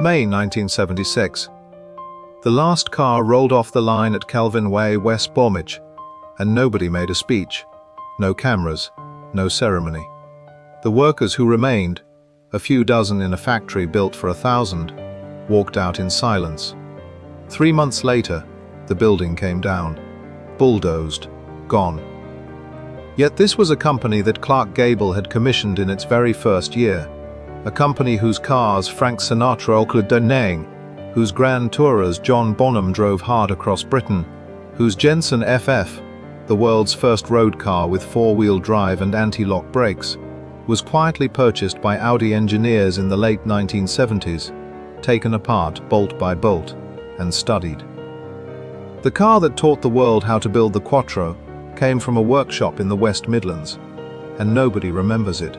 May 1976. The last car rolled off the line at Kelvin Way, West Bromwich, and nobody made a speech. No cameras, no ceremony. The workers who remained, a few dozen in a factory built for 1,000, walked out in silence. 3 months later, the building came down, bulldozed, gone. Yet this was a company that Clark Gable had commissioned in its very first year, a company whose cars Frank Sinatra occupied, whose Grand Tourers John Bonham drove hard across Britain, whose Jensen FF, the world's first road car with four-wheel drive and anti-lock brakes, was quietly purchased by Audi engineers in the late 1970s, taken apart bolt by bolt, and studied. The car that taught the world how to build the Quattro came from a workshop in the West Midlands, and nobody remembers it.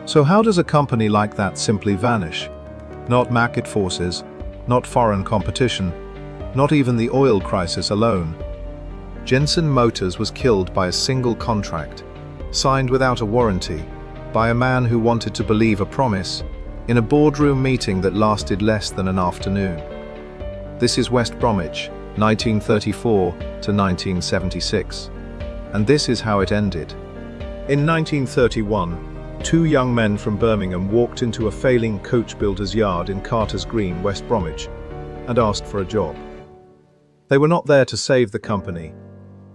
So how does a company like that simply vanish? Not market forces, not foreign competition, not even the oil crisis alone. Jensen Motors was killed by a single contract, signed without a warranty, by a man who wanted to believe a promise, in a boardroom meeting that lasted less than an afternoon. This is West Bromwich, 1934 to 1976. And this is how it ended. In 1931, two young men from Birmingham walked into a failing coach builder's yard in Carter's Green, West Bromwich, and asked for a job. They were not there to save the company.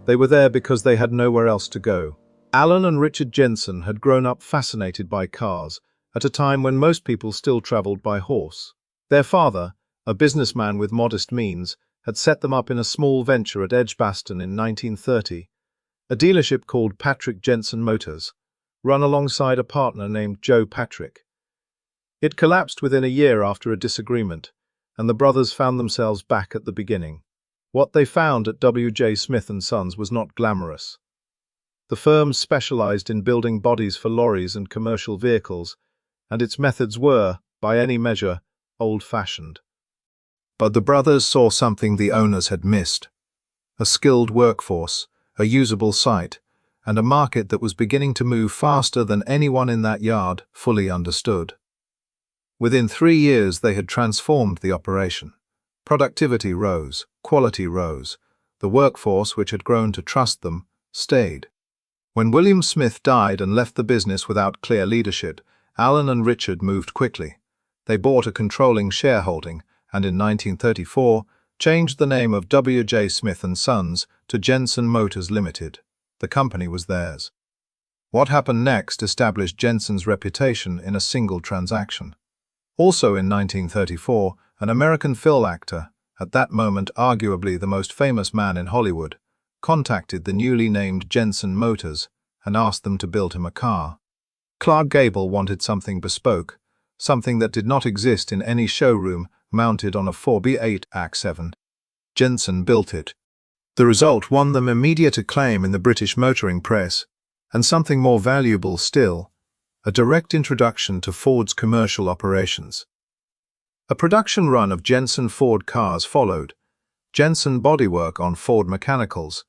They were there because they had nowhere else to go. Alan and Richard Jensen had grown up fascinated by cars at a time when most people still traveled by horse. Their father, a businessman with modest means, had set them up in a small venture at Edgbaston in 1930, a dealership called Patrick Jensen Motors, run alongside a partner named Joe Patrick. It collapsed within a year after a disagreement, and the brothers found themselves back at the beginning. What they found at W.J. Smith & Sons was not glamorous. The firm specialized in building bodies for lorries and commercial vehicles, and its methods were, by any measure, old-fashioned. But the brothers saw something the owners had missed: a skilled workforce, a usable site, and a market that was beginning to move faster than anyone in that yard fully understood. Within 3 years they had transformed the operation. Productivity rose, quality rose. The workforce, which had grown to trust them, stayed. When William Smith died and left the business without clear leadership, Alan and Richard moved quickly. They bought a controlling shareholding, and in 1934 changed the name of W.J. Smith & Sons to Jensen Motors Limited. The company was theirs. What happened next established Jensen's reputation in a single transaction. Also in 1934, an American film actor, at that moment arguably the most famous man in Hollywood, contacted the newly named Jensen Motors and asked them to build him a car. Clark Gable wanted something bespoke, something that did not exist in any showroom, mounted on a 4x8 AX7. Jensen built it. The result won them immediate acclaim in the British motoring press, and something more valuable still, a direct introduction to Ford's commercial operations. A production run of Jensen Ford cars followed, Jensen bodywork on Ford mechanicals,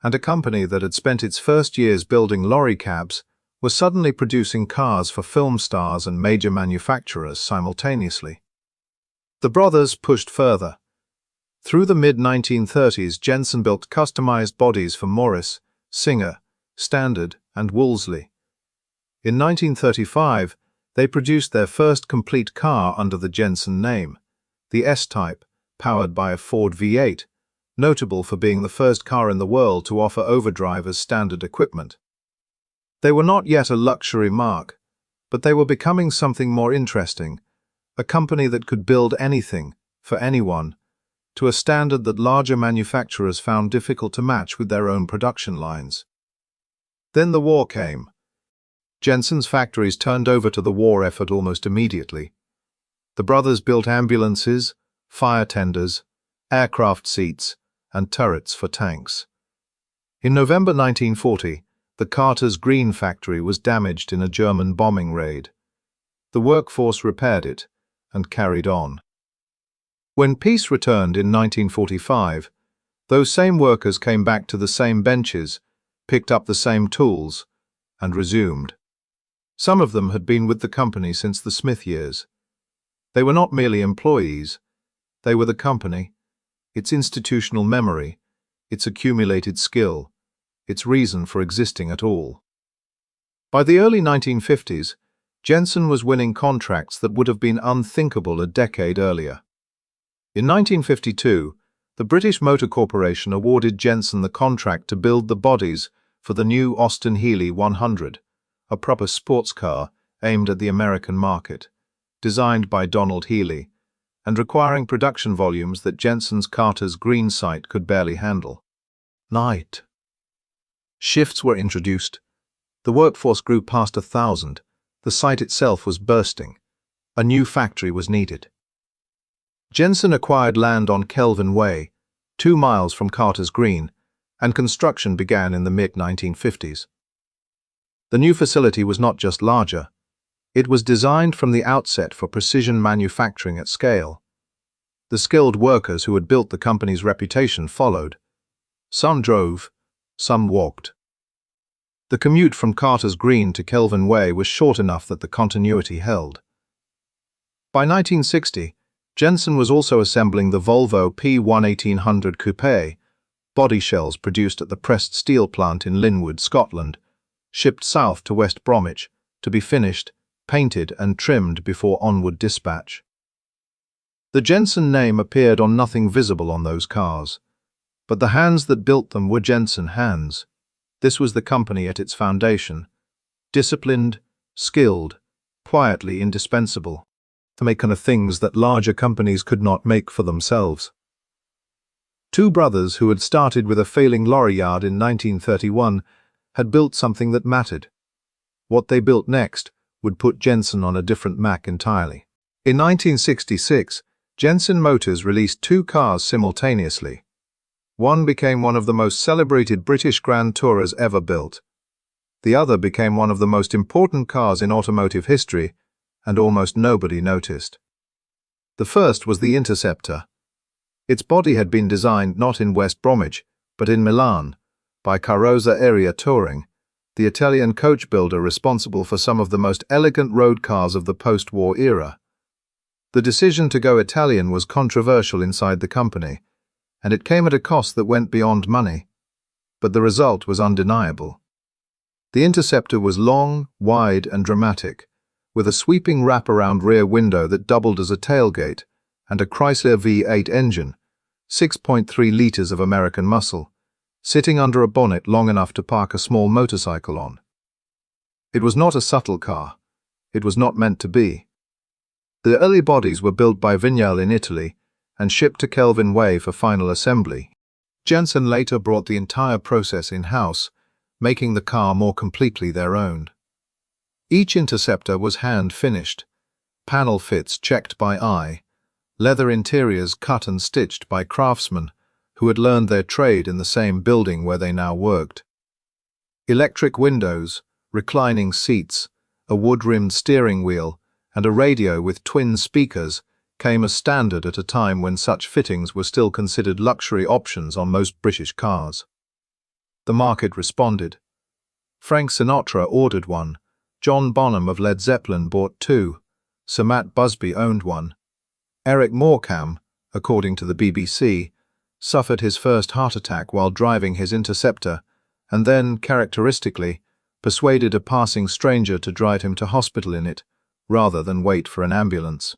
and a company that had spent its first years building lorry cabs was suddenly producing cars for film stars and major manufacturers simultaneously. The brothers pushed further. Through the mid-1930s, Jensen built customized bodies for Morris, Singer, Standard, and Wolseley. In 1935, they produced their first complete car under the Jensen name, the S-Type, powered by a Ford V8, notable for being the first car in the world to offer overdrive as standard equipment. They were not yet a luxury marque, but they were becoming something more interesting, a company that could build anything, for anyone, to a standard that larger manufacturers found difficult to match with their own production lines. Then the war came. Jensen's factories turned over to the war effort almost immediately. The brothers built ambulances, fire tenders, aircraft seats, and turrets for tanks. In November 1940, the Carter's Green factory was damaged in a German bombing raid. The workforce repaired it and carried on. When peace returned in 1945, those same workers came back to the same benches, picked up the same tools, and resumed. Some of them had been with the company since the Smith years. They were not merely employees, they were the company, its institutional memory, its accumulated skill, its reason for existing at all. By the early 1950s, Jensen was winning contracts that would have been unthinkable a decade earlier. In 1952, the British Motor Corporation awarded Jensen the contract to build the bodies for the new Austin Healey 100, a proper sports car aimed at the American market, designed by Donald Healey, and requiring production volumes that Jensen's Carter's Green site could barely handle. Night shifts were introduced. The workforce grew past 1,000. The site itself was bursting. A new factory was needed. Jensen acquired land on Kelvin Way, 2 miles from Carter's Green, and construction began in the mid-1950s. The new facility was not just larger, it was designed from the outset for precision manufacturing at scale. The skilled workers who had built the company's reputation followed. Some drove, some walked. The commute from Carter's Green to Kelvin Way was short enough that the continuity held. By 1960, Jensen was also assembling the Volvo P1 Coupe, body shells produced at the pressed steel plant in Linwood, Scotland, shipped south to West Bromwich to be finished, painted and trimmed before onward dispatch. The Jensen name appeared on nothing visible on those cars, but the hands that built them were Jensen hands. This was the company at its foundation, disciplined, skilled, quietly indispensable, to make kind of things that larger companies could not make for themselves. Two brothers who had started with a failing lorry yard in 1931 had built something that mattered. What they built next would put Jensen on a different Mac entirely. In 1966, Jensen Motors released 2 cars simultaneously. One became one of the most celebrated British Grand Tourers ever built. The other became one of the most important cars in automotive history, and almost nobody noticed. The first was the Interceptor. Its body had been designed not in West Bromwich, but in Milan, by Carrozza Area Touring, the Italian coach builder responsible for some of the most elegant road cars of the post-war era. The decision to go Italian was controversial inside the company, and it came at a cost that went beyond money. But the result was undeniable. The Interceptor was long, wide, and dramatic, with a sweeping wraparound rear window that doubled as a tailgate, and a Chrysler V8 engine, 6.3 litres of American muscle, sitting under a bonnet long enough to park a small motorcycle on. It was not a subtle car. It was not meant to be. The early bodies were built by Vignale in Italy and shipped to Kelvin Way for final assembly. Jensen later brought the entire process in-house, making the car more completely their own. Each Interceptor was hand-finished, panel fits checked by eye, leather interiors cut and stitched by craftsmen who had learned their trade in the same building where they now worked. Electric windows, reclining seats, a wood-rimmed steering wheel, and a radio with twin speakers came as standard at a time when such fittings were still considered luxury options on most British cars. The market responded. Frank Sinatra ordered one, John Bonham of Led Zeppelin bought 2, Sir Matt Busby owned one. Eric Morecambe, according to the BBC, suffered his first heart attack while driving his Interceptor, and then, characteristically, persuaded a passing stranger to drive him to hospital in it, rather than wait for an ambulance.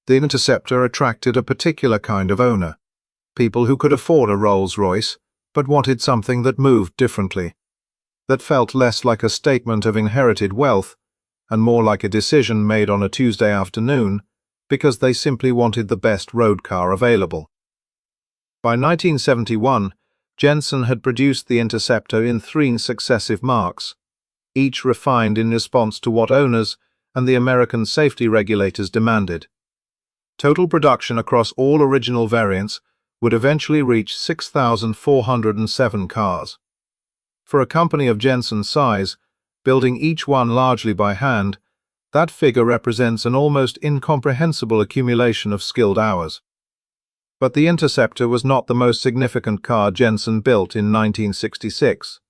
The Interceptor attracted a particular kind of owner, people who could afford a Rolls-Royce, but wanted something that moved differently, that felt less like a statement of inherited wealth and more like a decision made on a Tuesday afternoon because they simply wanted the best road car available. By 1971, Jensen had produced the Interceptor in 3 successive marques, each refined in response to what owners and the American safety regulators demanded. Total production across all original variants would eventually reach 6,407 cars. For a company of Jensen's size, building each one largely by hand, that figure represents an almost incomprehensible accumulation of skilled hours. But the Interceptor was not the most significant car Jensen built in 1966.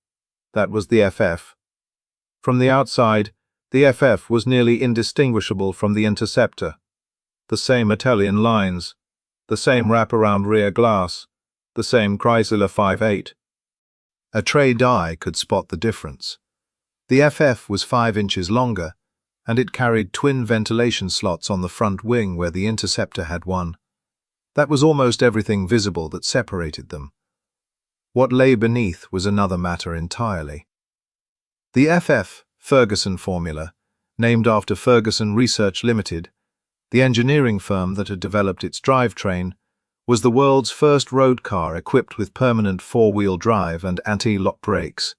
That was the FF. From the outside, the FF was nearly indistinguishable from the Interceptor. The same Italian lines, the same wraparound rear glass, the same Chrysler 5.8. A trained eye could spot the difference. The FF was 5 inches longer, and it carried twin ventilation slots on the front wing where the Interceptor had one. That was almost everything visible that separated them. What lay beneath was another matter entirely. The FF Ferguson formula, named after Ferguson Research Limited, the engineering firm that had developed its drivetrain, was the world's first road car equipped with permanent four-wheel drive and anti-lock brakes.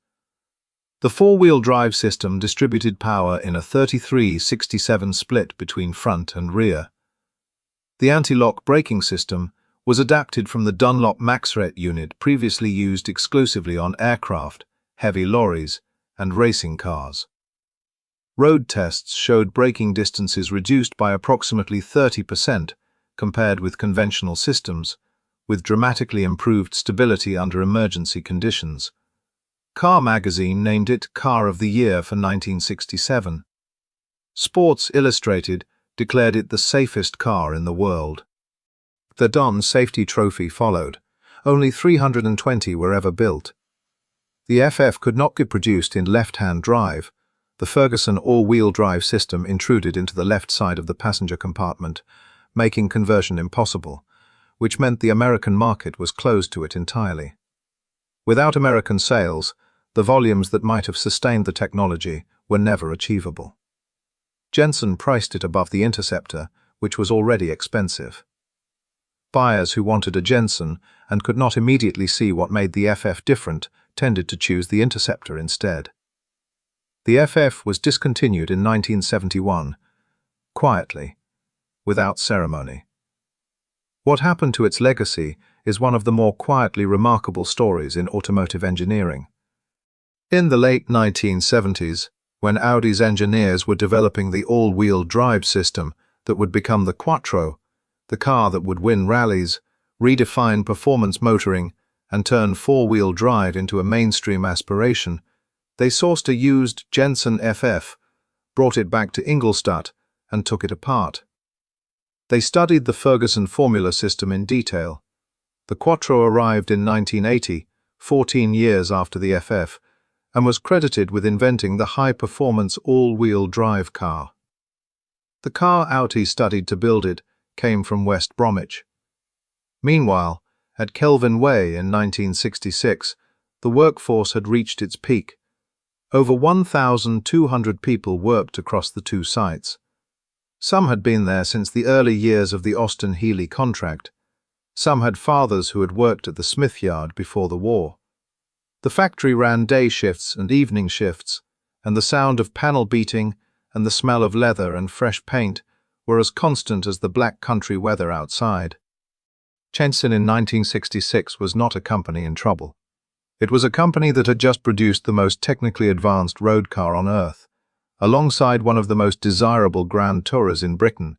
The four-wheel drive system distributed power in a 33-67 split between front and rear. The anti-lock braking system was adapted from the Dunlop Maxret unit previously used exclusively on aircraft, heavy lorries, and racing cars. Road tests showed braking distances reduced by approximately 30% compared with conventional systems, with dramatically improved stability under emergency conditions. Car magazine named it Car of the Year for 1967. Sports Illustrated declared it the safest car in the world. The Don Safety Trophy followed. Only 320 were ever built. The FF could not be produced in left-hand drive. The Ferguson all-wheel drive system intruded into the left side of the passenger compartment, making conversion impossible, which meant the American market was closed to it entirely. Without American sales, the volumes that might have sustained the technology were never achievable. Jensen priced it above the Interceptor, which was already expensive. Buyers who wanted a Jensen and could not immediately see what made the FF different tended to choose the Interceptor instead. The FF was discontinued in 1971, quietly, without ceremony. What happened to its legacy is one of the more quietly remarkable stories in automotive engineering. In the late 1970s, when Audi's engineers were developing the all-wheel drive system that would become the Quattro, the car that would win rallies, redefine performance motoring, and turn four-wheel drive into a mainstream aspiration, they sourced a used Jensen FF, brought it back to Ingolstadt, and took it apart. They studied the Ferguson formula system in detail. The Quattro arrived in 1980, 14 years after the FF, and was credited with inventing the high-performance all-wheel drive car. The car Audi studied to build it came from West Bromwich. Meanwhile, at Kelvin Way in 1966, the workforce had reached its peak. Over 1,200 people worked across the two sites. Some had been there since the early years of the Austin-Healey contract. Some had fathers who had worked at the Smith yard before the war. The factory ran day shifts and evening shifts, and the sound of panel beating and the smell of leather and fresh paint were as constant as the black country weather outside. Jensen in 1966 was not a company in trouble. It was a company that had just produced the most technically advanced road car on Earth, alongside one of the most desirable Grand Tourers in Britain,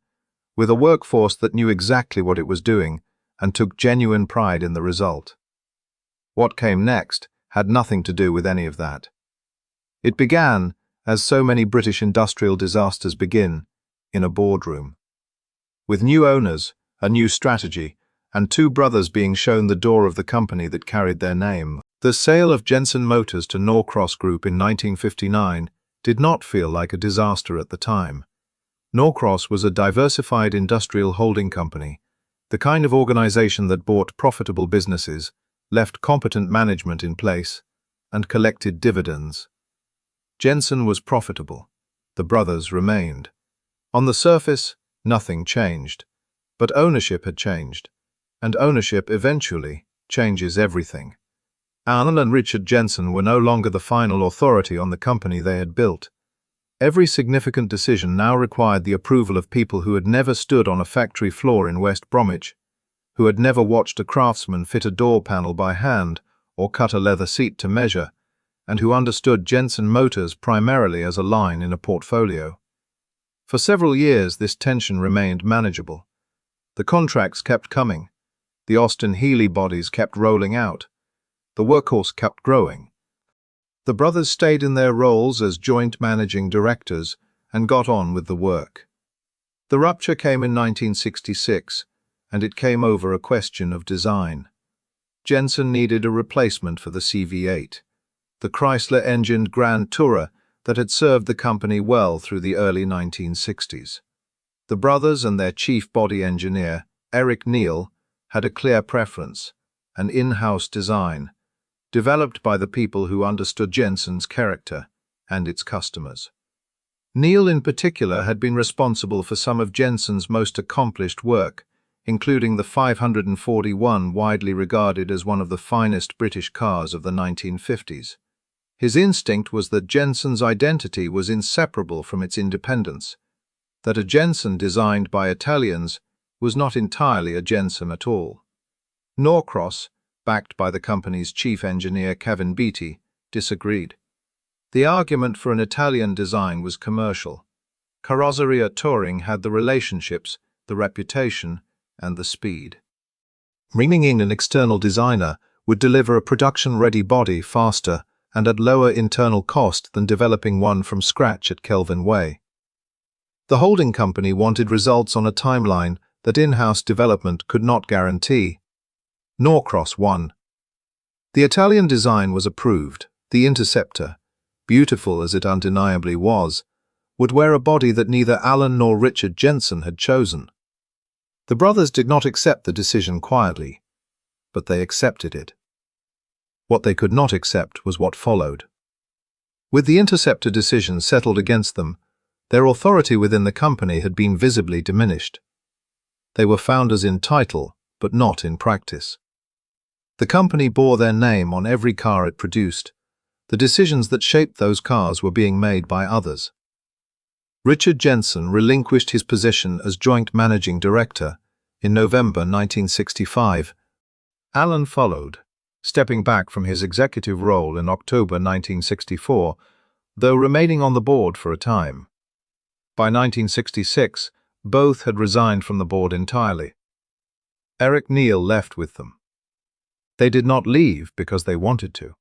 with a workforce that knew exactly what it was doing and took genuine pride in the result. What came next had nothing to do with any of that. It began, as so many British industrial disasters begin, in a boardroom. With new owners, a new strategy, and two brothers being shown the door of the company that carried their name. The sale of Jensen Motors to Norcross Group in 1959 did not feel like a disaster at the time. Norcross was a diversified industrial holding company, the kind of organization that bought profitable businesses, left competent management in place, and collected dividends. Jensen was profitable. The brothers remained. On the surface, nothing changed, but ownership had changed, and ownership eventually changes everything. Arnold and Richard Jensen were no longer the final authority on the company they had built. Every significant decision now required the approval of people who had never stood on a factory floor in West Bromwich, who had never watched a craftsman fit a door panel by hand or cut a leather seat to measure, and who understood Jensen Motors primarily as a line in a portfolio. For several years, this tension remained manageable. The contracts kept coming. The Austin-Healey bodies kept rolling out. The workhorse kept growing. The brothers stayed in their roles as joint managing directors and got on with the work. The rupture came in 1966, and it came over a question of design. Jensen needed a replacement for the CV8, the Chrysler-engined Grand Tourer that had served the company well through the early 1960s. The brothers and their chief body engineer, Eric Neal, had a clear preference, an in-house design, developed by the people who understood Jensen's character and its customers. Neal in particular had been responsible for some of Jensen's most accomplished work, including the 541, widely regarded as one of the finest British cars of the 1950s. His instinct was that Jensen's identity was inseparable from its independence, that a Jensen designed by Italians was not entirely a Jensen at all. Norcross, backed by the company's chief engineer Kevin Beattie, disagreed. The argument for an Italian design was commercial. Carrozzeria Touring had the relationships, the reputation, and the speed. Bringing in an external designer would deliver a production-ready body faster and at lower internal cost than developing one from scratch at Kelvin Way. The holding company wanted results on a timeline that in-house development could not guarantee. Norcross won. The Italian design was approved. The Interceptor, beautiful as it undeniably was, would wear a body that neither Alan nor Richard Jensen had chosen. The brothers did not accept the decision quietly, but they accepted it. What they could not accept was what followed. With the Interceptor decision settled against them, their authority within the company had been visibly diminished. They were founders in title, but not in practice. The company bore their name on every car it produced. The decisions that shaped those cars were being made by others. Richard Jensen relinquished his position as joint managing director in November 1965. Alan followed, stepping back from his executive role in October 1964, though remaining on the board for a time. By 1966, both had resigned from the board entirely. Eric Neal left with them. They did not leave because they wanted to.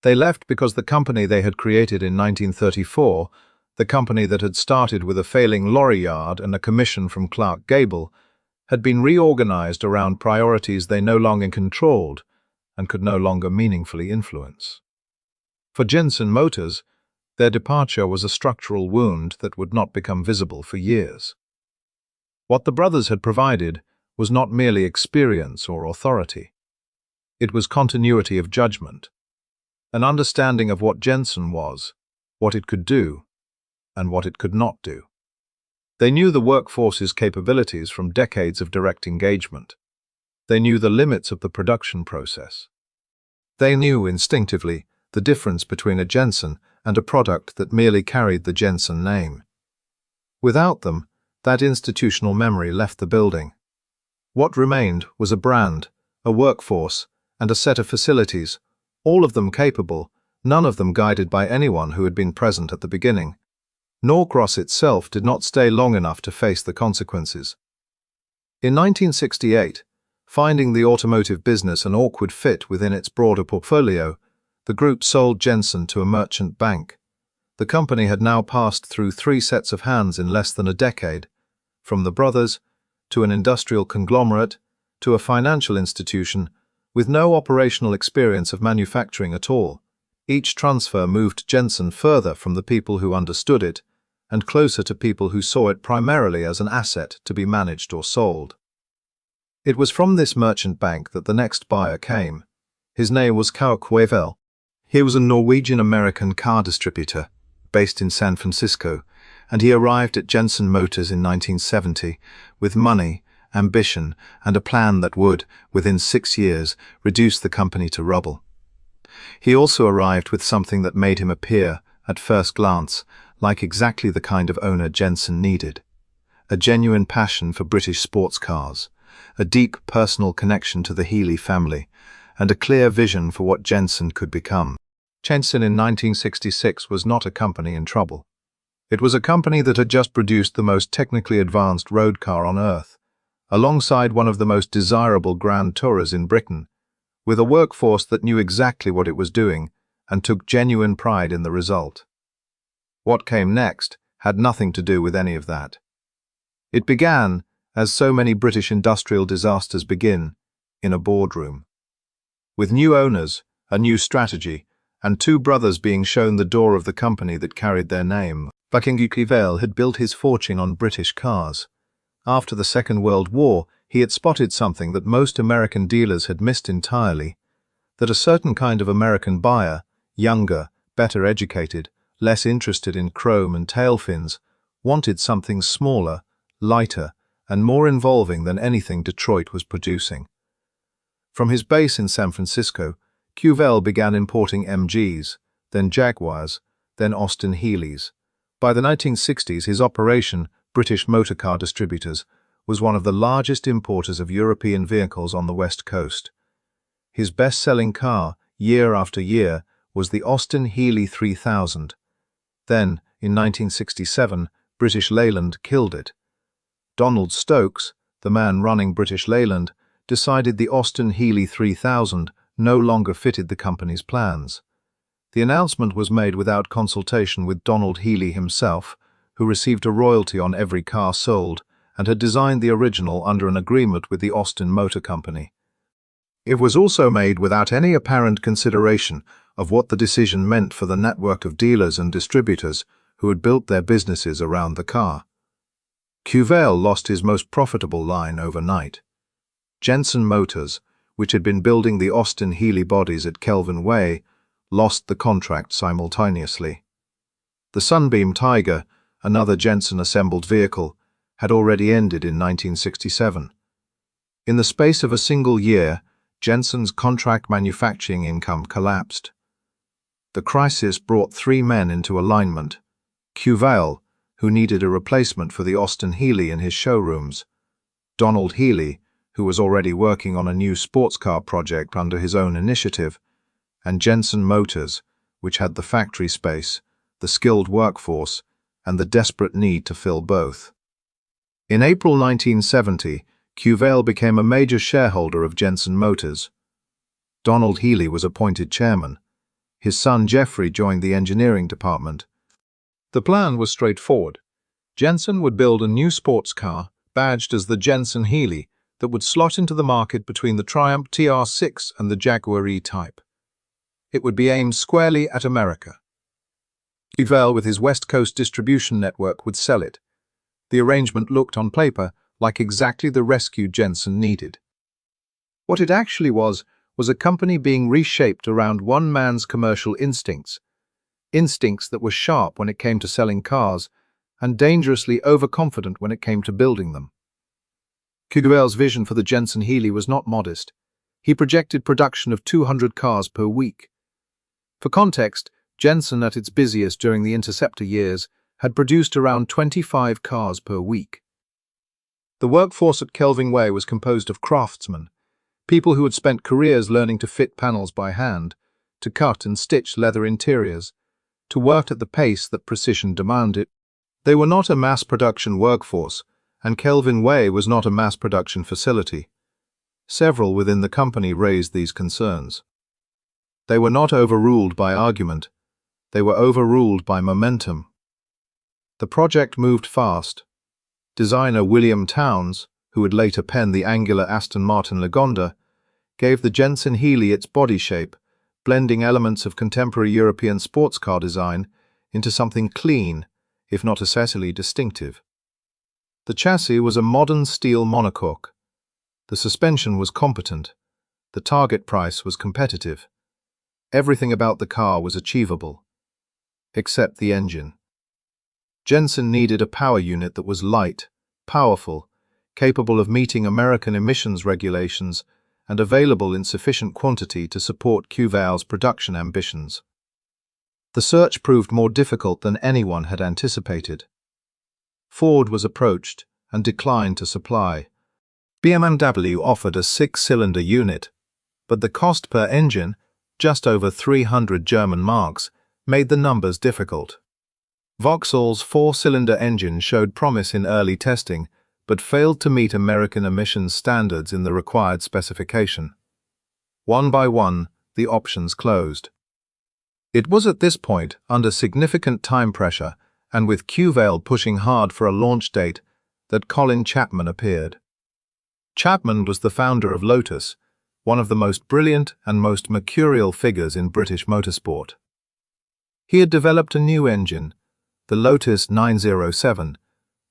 They left because the company they had created in 1934, the company that had started with a failing lorry yard and a commission from Clark Gable, had been reorganized around priorities they no longer controlled and could no longer meaningfully influence. For Jensen Motors, their departure was a structural wound that would not become visible for years. What the brothers had provided was not merely experience or authority. It was continuity of judgment, an understanding of what Jensen was, what it could do, and what it could not do. They knew the workforce's capabilities from decades of direct engagement. They knew the limits of the production process. They knew instinctively the difference between a Jensen and a product that merely carried the Jensen name. Without them, that institutional memory left the building. What remained was a brand, a workforce, and a set of facilities, all of them capable, none of them guided by anyone who had been present at the beginning. Norcross itself did not stay long enough to face the consequences. In 1968, finding the automotive business an awkward fit within its broader portfolio, the group sold Jensen to a merchant bank. The company had now passed through 3 sets of hands in less than a decade, from the brothers to an industrial conglomerate to a financial institution with no operational experience of manufacturing at all. Each transfer moved Jensen further from the people who understood it and closer to people who saw it primarily as an asset to be managed or sold. It was from this merchant bank that the next buyer came. His name was Kauck Wevel. He was a Norwegian-American car distributor based in San Francisco, and he arrived at Jensen Motors in 1970 with money, ambition, and a plan that would, within 6 years, reduce the company to rubble. He also arrived with something that made him appear, at first glance, like exactly the kind of owner Jensen needed. A genuine passion for British sports cars, a deep personal connection to the Healy family, and a clear vision for what Jensen could become. Jensen in 1966 was not a company in trouble. It was a company that had just produced the most technically advanced road car on Earth, alongside one of the most desirable Grand Tourers in Britain, with a workforce that knew exactly what it was doing and took genuine pride in the result. What came next had nothing to do with any of that. It began, as so many British industrial disasters begin, in a boardroom. With new owners, a new strategy, and two brothers being shown the door of the company that carried their name, Buckingham had built his fortune on British cars. After the Second World War, he had spotted something that most American dealers had missed entirely, that a certain kind of American buyer, younger, better educated, less interested in chrome and tail fins, wanted something smaller, lighter, and more involving than anything Detroit was producing. From his base in San Francisco, Cuvelle began importing MGs, then Jaguars, then Austin Healys. By the 1960s, his operation, British Motor Car Distributors, was one of the largest importers of European vehicles on the West Coast. His best-selling car, year after year, was the Austin Healey 3000. Then, in 1967, British Leyland killed it. Donald Stokes, the man running British Leyland, decided the Austin Healey 3000 no longer fitted the company's plans. The announcement was made without consultation with Donald Healey himself, who received a royalty on every car sold and had designed the original under an agreement with the Austin Motor Company. It was also made without any apparent consideration of what the decision meant for the network of dealers and distributors who had built their businesses around the car. Cuvelle lost his most profitable line overnight. Jensen Motors, which had been building the Austin Healey bodies at Kelvin Way, lost the contract simultaneously. The Sunbeam Tiger, another Jensen-assembled vehicle, had already ended in 1967. In the space of a single year, Jensen's contract manufacturing income collapsed. The crisis brought three men into alignment: Cuvelle, who needed a replacement for the Austin Healey in his showrooms; Donald Healey, who was already working on a new sports car project under his own initiative; and Jensen Motors, which had the factory space, the skilled workforce, and the desperate need to fill both. In April 1970, Cuvelle became a major shareholder of Jensen Motors. Donald Healey was appointed chairman. His son Jeffrey joined the engineering department. The plan was straightforward. Jensen would build a new sports car, badged as the Jensen Healey, that would slot into the market between the Triumph TR6 and the Jaguar E-Type. It would be aimed squarely at America. Cuvelle, with his West Coast distribution network, would sell it. The arrangement looked, on paper, like exactly the rescue Jensen needed. What it actually was a company being reshaped around one man's commercial instincts that were sharp when it came to selling cars and dangerously overconfident when it came to building them. Cuvelle's vision for the Jensen Healey was not modest. He projected production of 200 cars per week. For context, Jensen, at its busiest during the Interceptor years, had produced around 25 cars per week. The workforce at Kelvin Way was composed of craftsmen, people who had spent careers learning to fit panels by hand, to cut and stitch leather interiors, to work at the pace that precision demanded. They were not a mass-production workforce, and Kelvin Way was not a mass-production facility. Several within the company raised these concerns. They were not overruled by argument. They were overruled by momentum. The project moved fast. Designer William Townes, who would later pen the angular Aston Martin Lagonda, gave the Jensen Healey its body shape, blending elements of contemporary European sports car design into something clean, if not essentially distinctive. The chassis was a modern steel monocoque. The suspension was competent. The target price was competitive. Everything about the car was achievable, except the engine. Jensen needed a power unit that was light, powerful, capable of meeting American emissions regulations, and available in sufficient quantity to support Cuvelle's production ambitions. The search proved more difficult than anyone had anticipated. Ford was approached and declined to supply. BMW offered a 6-cylinder unit, but the cost per engine, just over 300 German marks, made the numbers difficult. Vauxhall's 4-cylinder engine showed promise in early testing, but failed to meet American emissions standards in the required specification. One by one, the options closed. It was at this point, under significant time pressure, and with Cuvelle pushing hard for a launch date, that Colin Chapman appeared. Chapman was the founder of Lotus, one of the most brilliant and most mercurial figures in British motorsport. He had developed a new engine, the Lotus 907,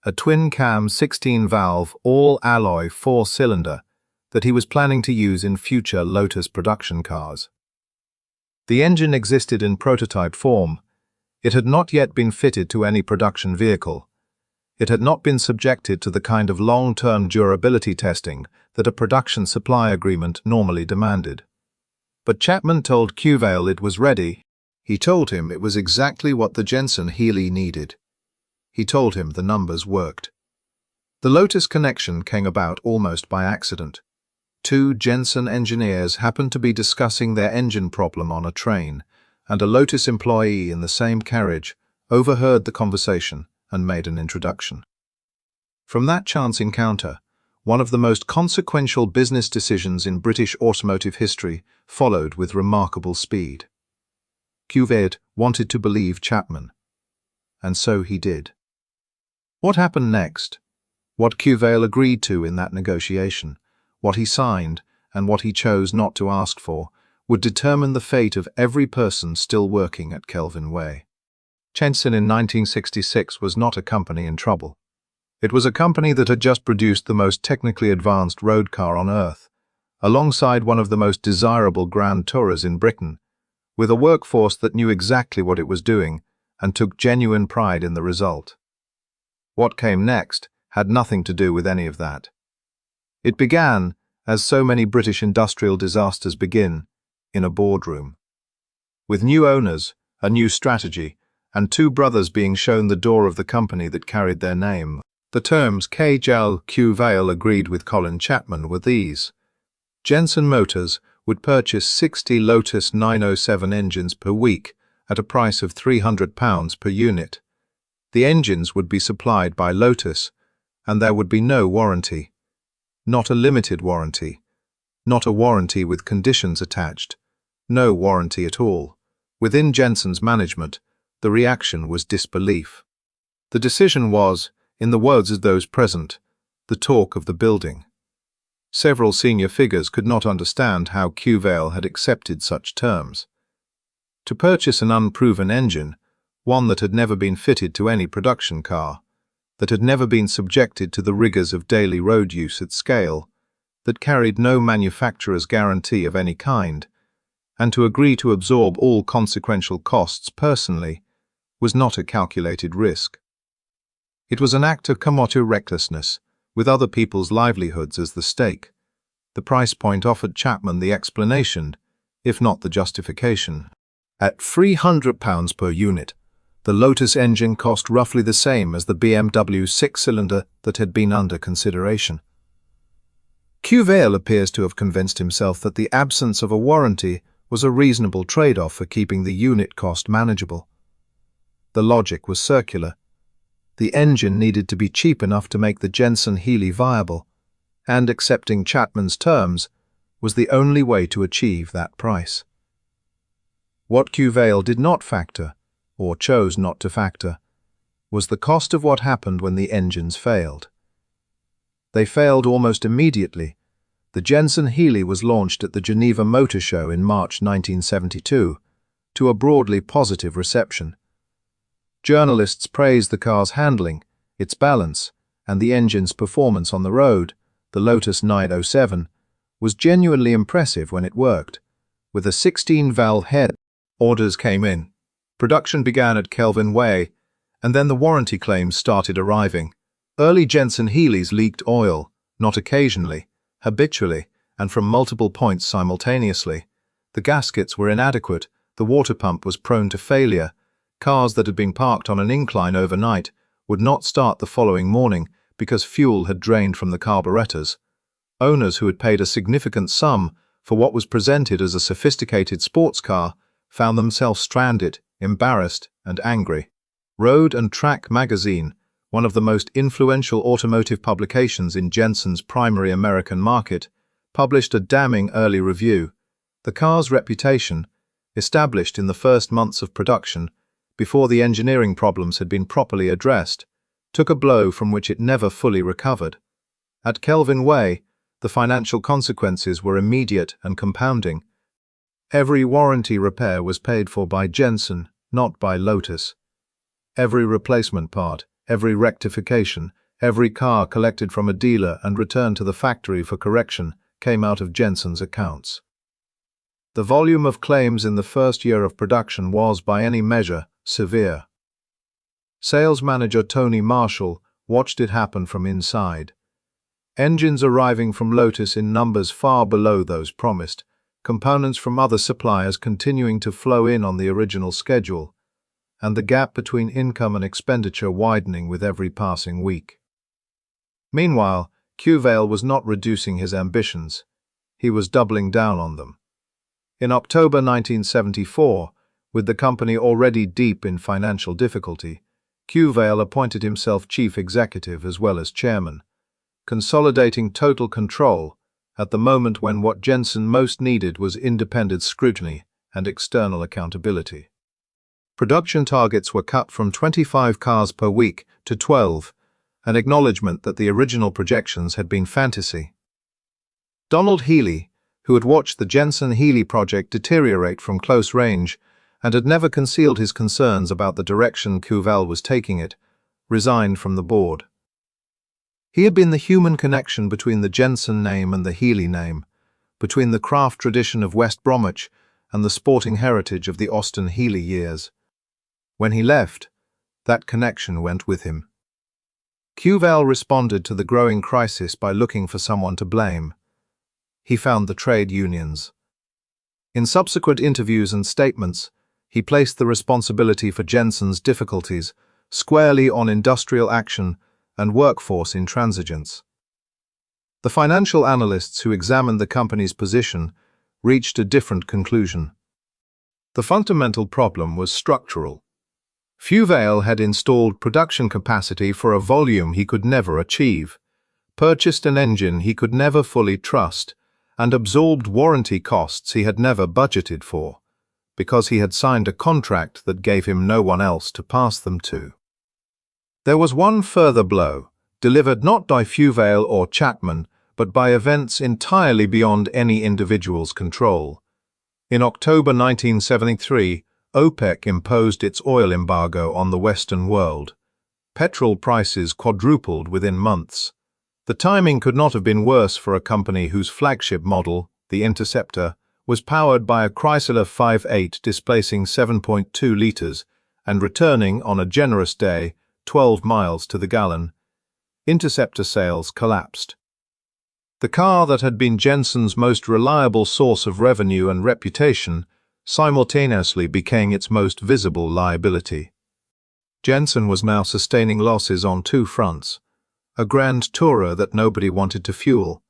a twin-cam 16-valve all-alloy four-cylinder that he was planning to use in future Lotus production cars. The engine existed in prototype form. It had not yet been fitted to any production vehicle. It had not been subjected to the kind of long-term durability testing that a production supply agreement normally demanded. But Chapman told Cuvale it was ready. He told him it was exactly what the Jensen Healey needed. He told him the numbers worked. The Lotus connection came about almost by accident. Two Jensen engineers happened to be discussing their engine problem on a train, and a Lotus employee in the same carriage overheard the conversation and made an introduction. From that chance encounter, one of the most consequential business decisions in British automotive history followed with remarkable speed. Cuvale wanted to believe Chapman, and so he did. What happened next? What Cuvale agreed to in that negotiation, what he signed, and what he chose not to ask for, would determine the fate of every person still working at Kelvin Way. Jensen in 1966 was not a company in trouble. It was a company that had just produced the most technically advanced road car on Earth, alongside one of the most desirable Grand Tourers in Britain, with a workforce that knew exactly what it was doing and took genuine pride in the result. What came next had nothing to do with any of that. It began, as so many British industrial disasters begin, in a boardroom. With new owners, a new strategy, and two brothers being shown the door of the company that carried their name, the terms Cuvale agreed with Colin Chapman were these. Jensen Motors would purchase 60 Lotus 907 engines per week at a price of £300 per unit. The engines would be supplied by Lotus, and there would be no warranty. Not a limited warranty. Not a warranty with conditions attached. No warranty at all. Within Jensen's management, the reaction was disbelief. The decision was, in the words of those present, the talk of the building. Several senior figures could not understand how Cuvale had accepted such terms. To purchase an unproven engine, one that had never been fitted to any production car, that had never been subjected to the rigors of daily road use at scale, that carried no manufacturer's guarantee of any kind, and to agree to absorb all consequential costs personally, was not a calculated risk. It was an act of commodity recklessness, with other people's livelihoods as the stake. The price point offered Chapman the explanation, if not the justification. At £300 per unit, the Lotus engine cost roughly the same as the BMW six-cylinder that had been under consideration. Cuvale appears to have convinced himself that the absence of a warranty was a reasonable trade-off for keeping the unit cost manageable. The logic was circular. The engine needed to be cheap enough to make the Jensen Healey viable, and accepting Chapman's terms was the only way to achieve that price. What Cuvale did not factor, or chose not to factor, was the cost of what happened when the engines failed. They failed almost immediately. The Jensen Healey was launched at the Geneva Motor Show in March 1972, to a broadly positive reception. Journalists praised the car's handling, its balance, and the engine's performance on the road. The Lotus 907 was genuinely impressive when it worked. With a 16-valve head, orders came in. Production began at Kelvin Way, and then the warranty claims started arriving. Early Jensen Healeys leaked oil, not occasionally, habitually, and from multiple points simultaneously. The gaskets were inadequate, the water pump was prone to failure. Cars that had been parked on an incline overnight would not start the following morning because fuel had drained from the carburetors. Owners who had paid a significant sum for what was presented as a sophisticated sports car found themselves stranded, embarrassed, and angry. Road and Track magazine, one of the most influential automotive publications in Jensen's primary American market, published a damning early review. The car's reputation, established in the first months of production, before the engineering problems had been properly addressed, took a blow from which it never fully recovered. At Kelvin Way, the financial consequences were immediate and compounding. Every warranty repair was paid for by Jensen, not by Lotus. Every replacement part, every rectification, every car collected from a dealer and returned to the factory for correction came out of Jensen's accounts. The volume of claims in the first year of production was, by any measure, severe. Sales manager Tony Marshall watched it happen from inside. Engines arriving from Lotus in numbers far below those promised, components from other suppliers continuing to flow in on the original schedule, and the gap between income and expenditure widening with every passing week. Meanwhile, Cuvale was not reducing his ambitions. He was doubling down on them. In October 1974, with the company already deep in financial difficulty, Cuvale appointed himself chief executive as well as chairman, consolidating total control at the moment when what Jensen most needed was independent scrutiny and external accountability. Production targets were cut from 25 cars per week to 12, an acknowledgement that the original projections had been fantasy. Donald Healey, who had watched the Jensen-Healey project deteriorate from close range and had never concealed his concerns about the direction Cuvale was taking it, resigned from the board. He had been the human connection between the Jensen name and the Healey name, between the craft tradition of West Bromwich and the sporting heritage of the Austin-Healey years. When he left, that connection went with him. Cuvale responded to the growing crisis by looking for someone to blame. He found the trade unions. In subsequent interviews and statements, he placed the responsibility for Jensen's difficulties squarely on industrial action and workforce intransigence. The financial analysts who examined the company's position reached a different conclusion. The fundamental problem was structural. Cuvale had installed production capacity for a volume he could never achieve, purchased an engine he could never fully trust, and absorbed warranty costs he had never budgeted for, because he had signed a contract that gave him no one else to pass them to. There was one further blow, delivered not by Cuvale or Chapman, but by events entirely beyond any individual's control. In October 1973, OPEC imposed its oil embargo on the Western world. Petrol prices quadrupled within months. The timing could not have been worse for a company whose flagship model, the Interceptor, was powered by a Chrysler 5.8 displacing 7.2 liters and returning, on a generous day, 12 miles to the gallon. Interceptor sales collapsed. The car that had been Jensen's most reliable source of revenue and reputation simultaneously became its most visible liability. Jensen was now sustaining losses on two fronts: a grand tourer that nobody wanted to fuel,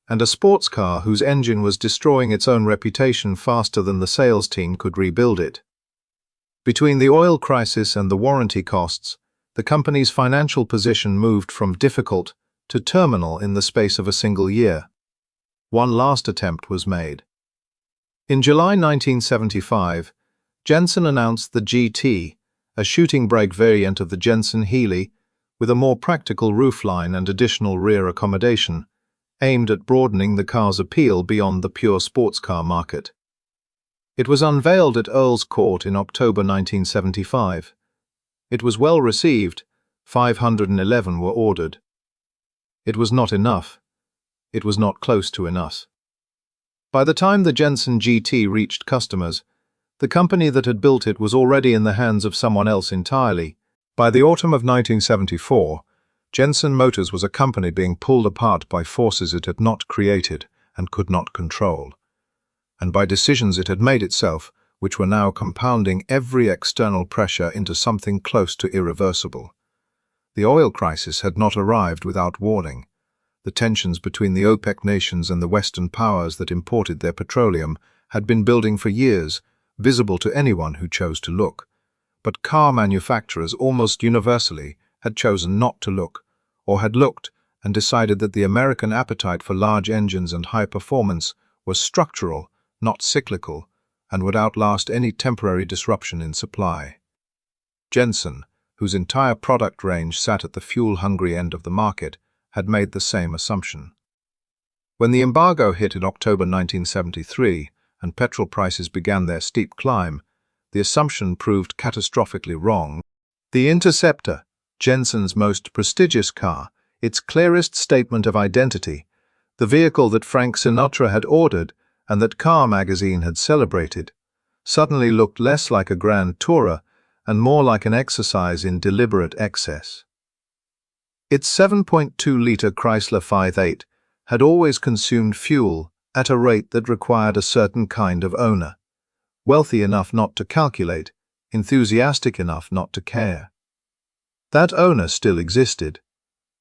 and a sports car whose engine was destroying its own reputation faster than the sales team could rebuild it. Between the oil crisis and the warranty costs, the company's financial position moved from difficult to terminal in the space of a single year. One last attempt was made. In July 1975, Jensen announced the GT, a shooting brake variant of the Jensen-Healey, with a more practical roofline and additional rear accommodation, aimed at broadening the car's appeal beyond the pure sports car market. It was unveiled at Earl's Court in October 1975. It was well received. 511 were ordered. It was not enough. It was not close to enough. By the time the Jensen GT reached customers, the company that had built it was already in the hands of someone else entirely. By the autumn of 1974, Jensen Motors was a company being pulled apart by forces it had not created and could not control, and by decisions it had made itself, which were now compounding every external pressure into something close to irreversible. The oil crisis had not arrived without warning. The tensions between the OPEC nations and the Western powers that imported their petroleum had been building for years, visible to anyone who chose to look. But car manufacturers almost universally had chosen not to look, or had looked and decided that the American appetite for large engines and high performance was structural, not cyclical, and would outlast any temporary disruption in supply. Jensen, whose entire product range sat at the fuel-hungry end of the market, had made the same assumption. When the embargo hit in October 1973 and petrol prices began their steep climb, the assumption proved catastrophically wrong. The Interceptor, Jensen's most prestigious car, its clearest statement of identity, the vehicle that Frank Sinatra had ordered and that Car magazine had celebrated, suddenly looked less like a grand tourer and more like an exercise in deliberate excess. Its 7.2-liter Chrysler 5.8 had always consumed fuel at a rate that required a certain kind of owner, wealthy enough not to calculate, enthusiastic enough not to care. That owner still existed,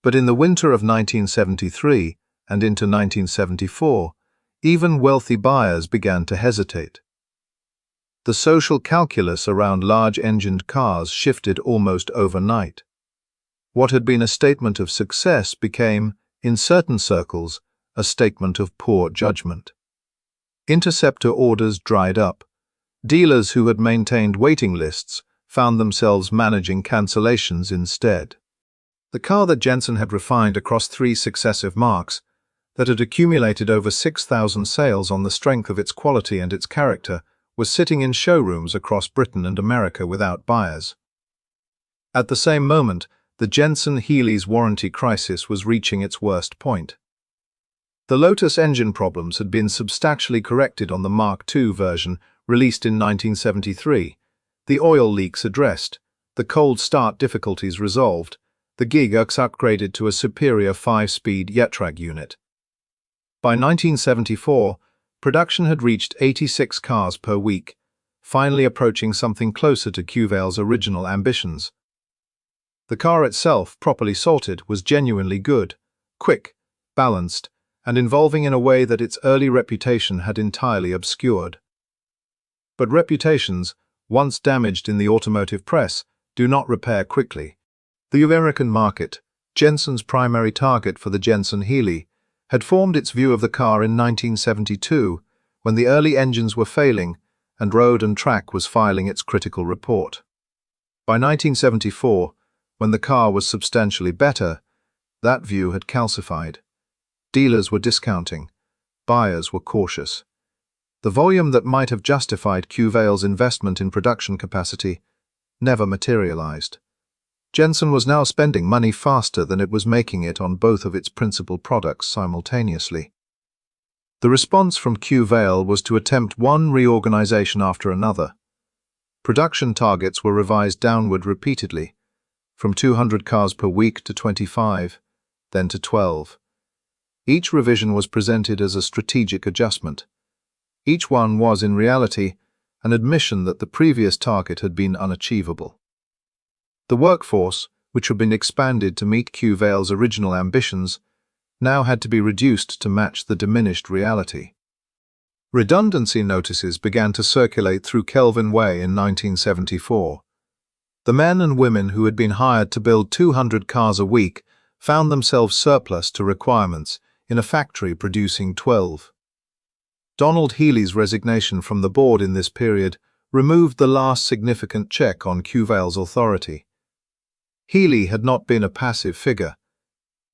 but in the winter of 1973 and into 1974, even wealthy buyers began to hesitate. The social calculus around large-engined cars shifted almost overnight. What had been a statement of success became, in certain circles, a statement of poor judgment. Interceptor orders dried up. Dealers who had maintained waiting lists found themselves managing cancellations instead. The car that Jensen had refined across 3 successive marques, that had accumulated over 6,000 sales on the strength of its quality and its character, was sitting in showrooms across Britain and America without buyers. At the same moment, the Jensen Healey's warranty crisis was reaching its worst point. The Lotus engine problems had been substantially corrected on the Mark II version released in 1973, the oil leaks addressed, the cold start difficulties resolved, the Gigax upgraded to a superior 5-speed Yetrag unit. By 1974, production had reached 86 cars per week, finally approaching something closer to Quevale's original ambitions. The car itself, properly salted, was genuinely good, quick, balanced, and involving in a way that its early reputation had entirely obscured. But reputations, once damaged in the automotive press, do not repair quickly. The American market, Jensen's primary target for the Jensen Healey, had formed its view of the car in 1972, when the early engines were failing and Road and Track was filing its critical report. By 1974, when the car was substantially better, that view had calcified. Dealers were discounting. Buyers were cautious. The volume that might have justified Quevale's investment in production capacity never materialized. Jensen was now spending money faster than it was making it on both of its principal products simultaneously. The response from Quevale was to attempt one reorganization after another. Production targets were revised downward repeatedly, from 200 cars per week to 25, then to 12. Each revision was presented as a strategic adjustment. Each one was, in reality, an admission that the previous target had been unachievable. The workforce, which had been expanded to meet Quevale's original ambitions, now had to be reduced to match the diminished reality. Redundancy notices began to circulate through Kelvin Way in 1974. The men and women who had been hired to build 200 cars a week found themselves surplus to requirements in a factory producing 12. Donald Healey's resignation from the board in this period removed the last significant check on Quevale's authority. Healey had not been a passive figure.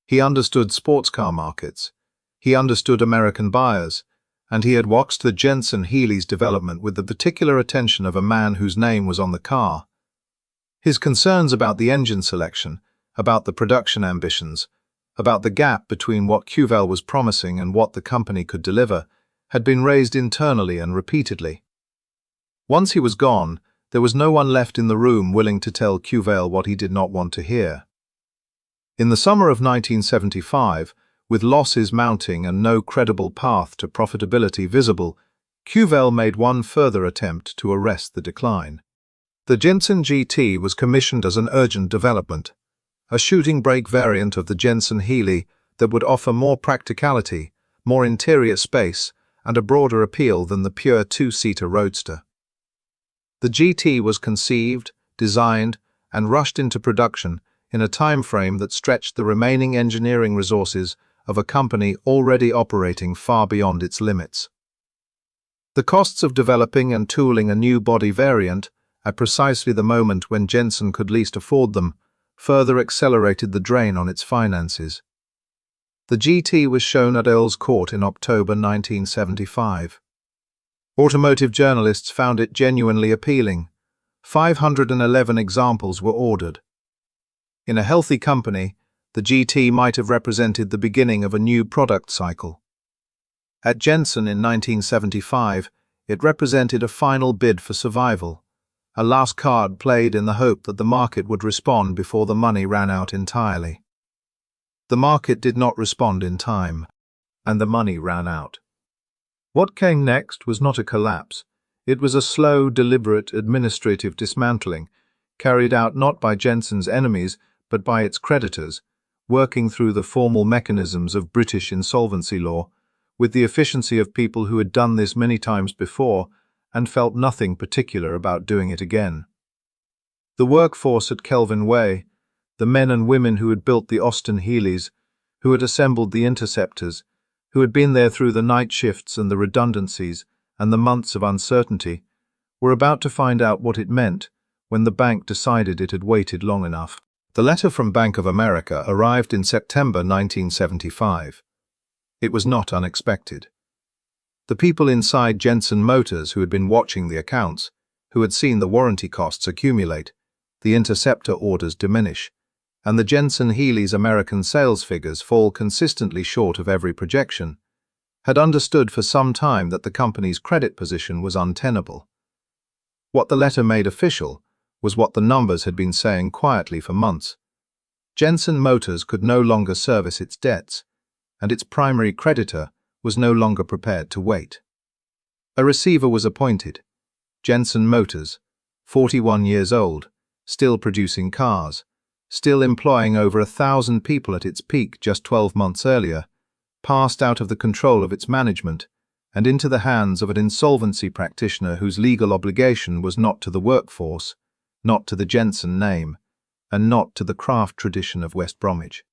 He understood sports car markets, he understood American buyers, and he had watched the Jensen Healey's development with the particular attention of a man whose name was on the car. His concerns about the engine selection, about the production ambitions, about the gap between what Quevale was promising and what the company could deliver, had been raised internally and repeatedly. Once he was gone, there was no one left in the room willing to tell Quevale what he did not want to hear. In the summer of 1975, with losses mounting and no credible path to profitability visible, Quevale made one further attempt to arrest the decline. The Jensen GT was commissioned as an urgent development, a shooting brake variant of the Jensen Healey that would offer more practicality, more interior space, and a broader appeal than the pure 2-seater roadster. The GT was conceived, designed, and rushed into production in a time frame that stretched the remaining engineering resources of a company already operating far beyond its limits. The costs of developing and tooling a new body variant at precisely the moment when Jensen could least afford them, further accelerated the drain on its finances. The GT was shown at Earl's Court in October 1975. Automotive journalists found it genuinely appealing. 511 examples were ordered. In a healthy company, the GT might have represented the beginning of a new product cycle. At Jensen in 1975, it represented a final bid for survival, a last card played in the hope that the market would respond before the money ran out entirely. The market did not respond in time, and the money ran out. What came next was not a collapse. It was a slow, deliberate administrative dismantling, carried out not by Jensen's enemies, but by its creditors, working through the formal mechanisms of British insolvency law, with the efficiency of people who had done this many times before and felt nothing particular about doing it again. The workforce at Kelvin Way, the men and women who had built the Austin Healys, who had assembled the Interceptors, who had been there through the night shifts and the redundancies and the months of uncertainty, were about to find out what it meant when the bank decided it had waited long enough. The letter from Bank of America arrived in September 1975. It was not unexpected. The people inside Jensen Motors who had been watching the accounts, who had seen the warranty costs accumulate, the Interceptor orders diminish, and the Jensen Healey's American sales figures fall consistently short of every projection, had understood for some time that the company's credit position was untenable. What the letter made official was what the numbers had been saying quietly for months. Jensen Motors could no longer service its debts, and its primary creditor was no longer prepared to wait. A receiver was appointed. Jensen Motors, 41 years old, still producing cars, still employing over 1,000 people at its peak just 12 months earlier, passed out of the control of its management and into the hands of an insolvency practitioner whose legal obligation was not to the workforce, not to the Jensen name, and not to the craft tradition of West Bromwich.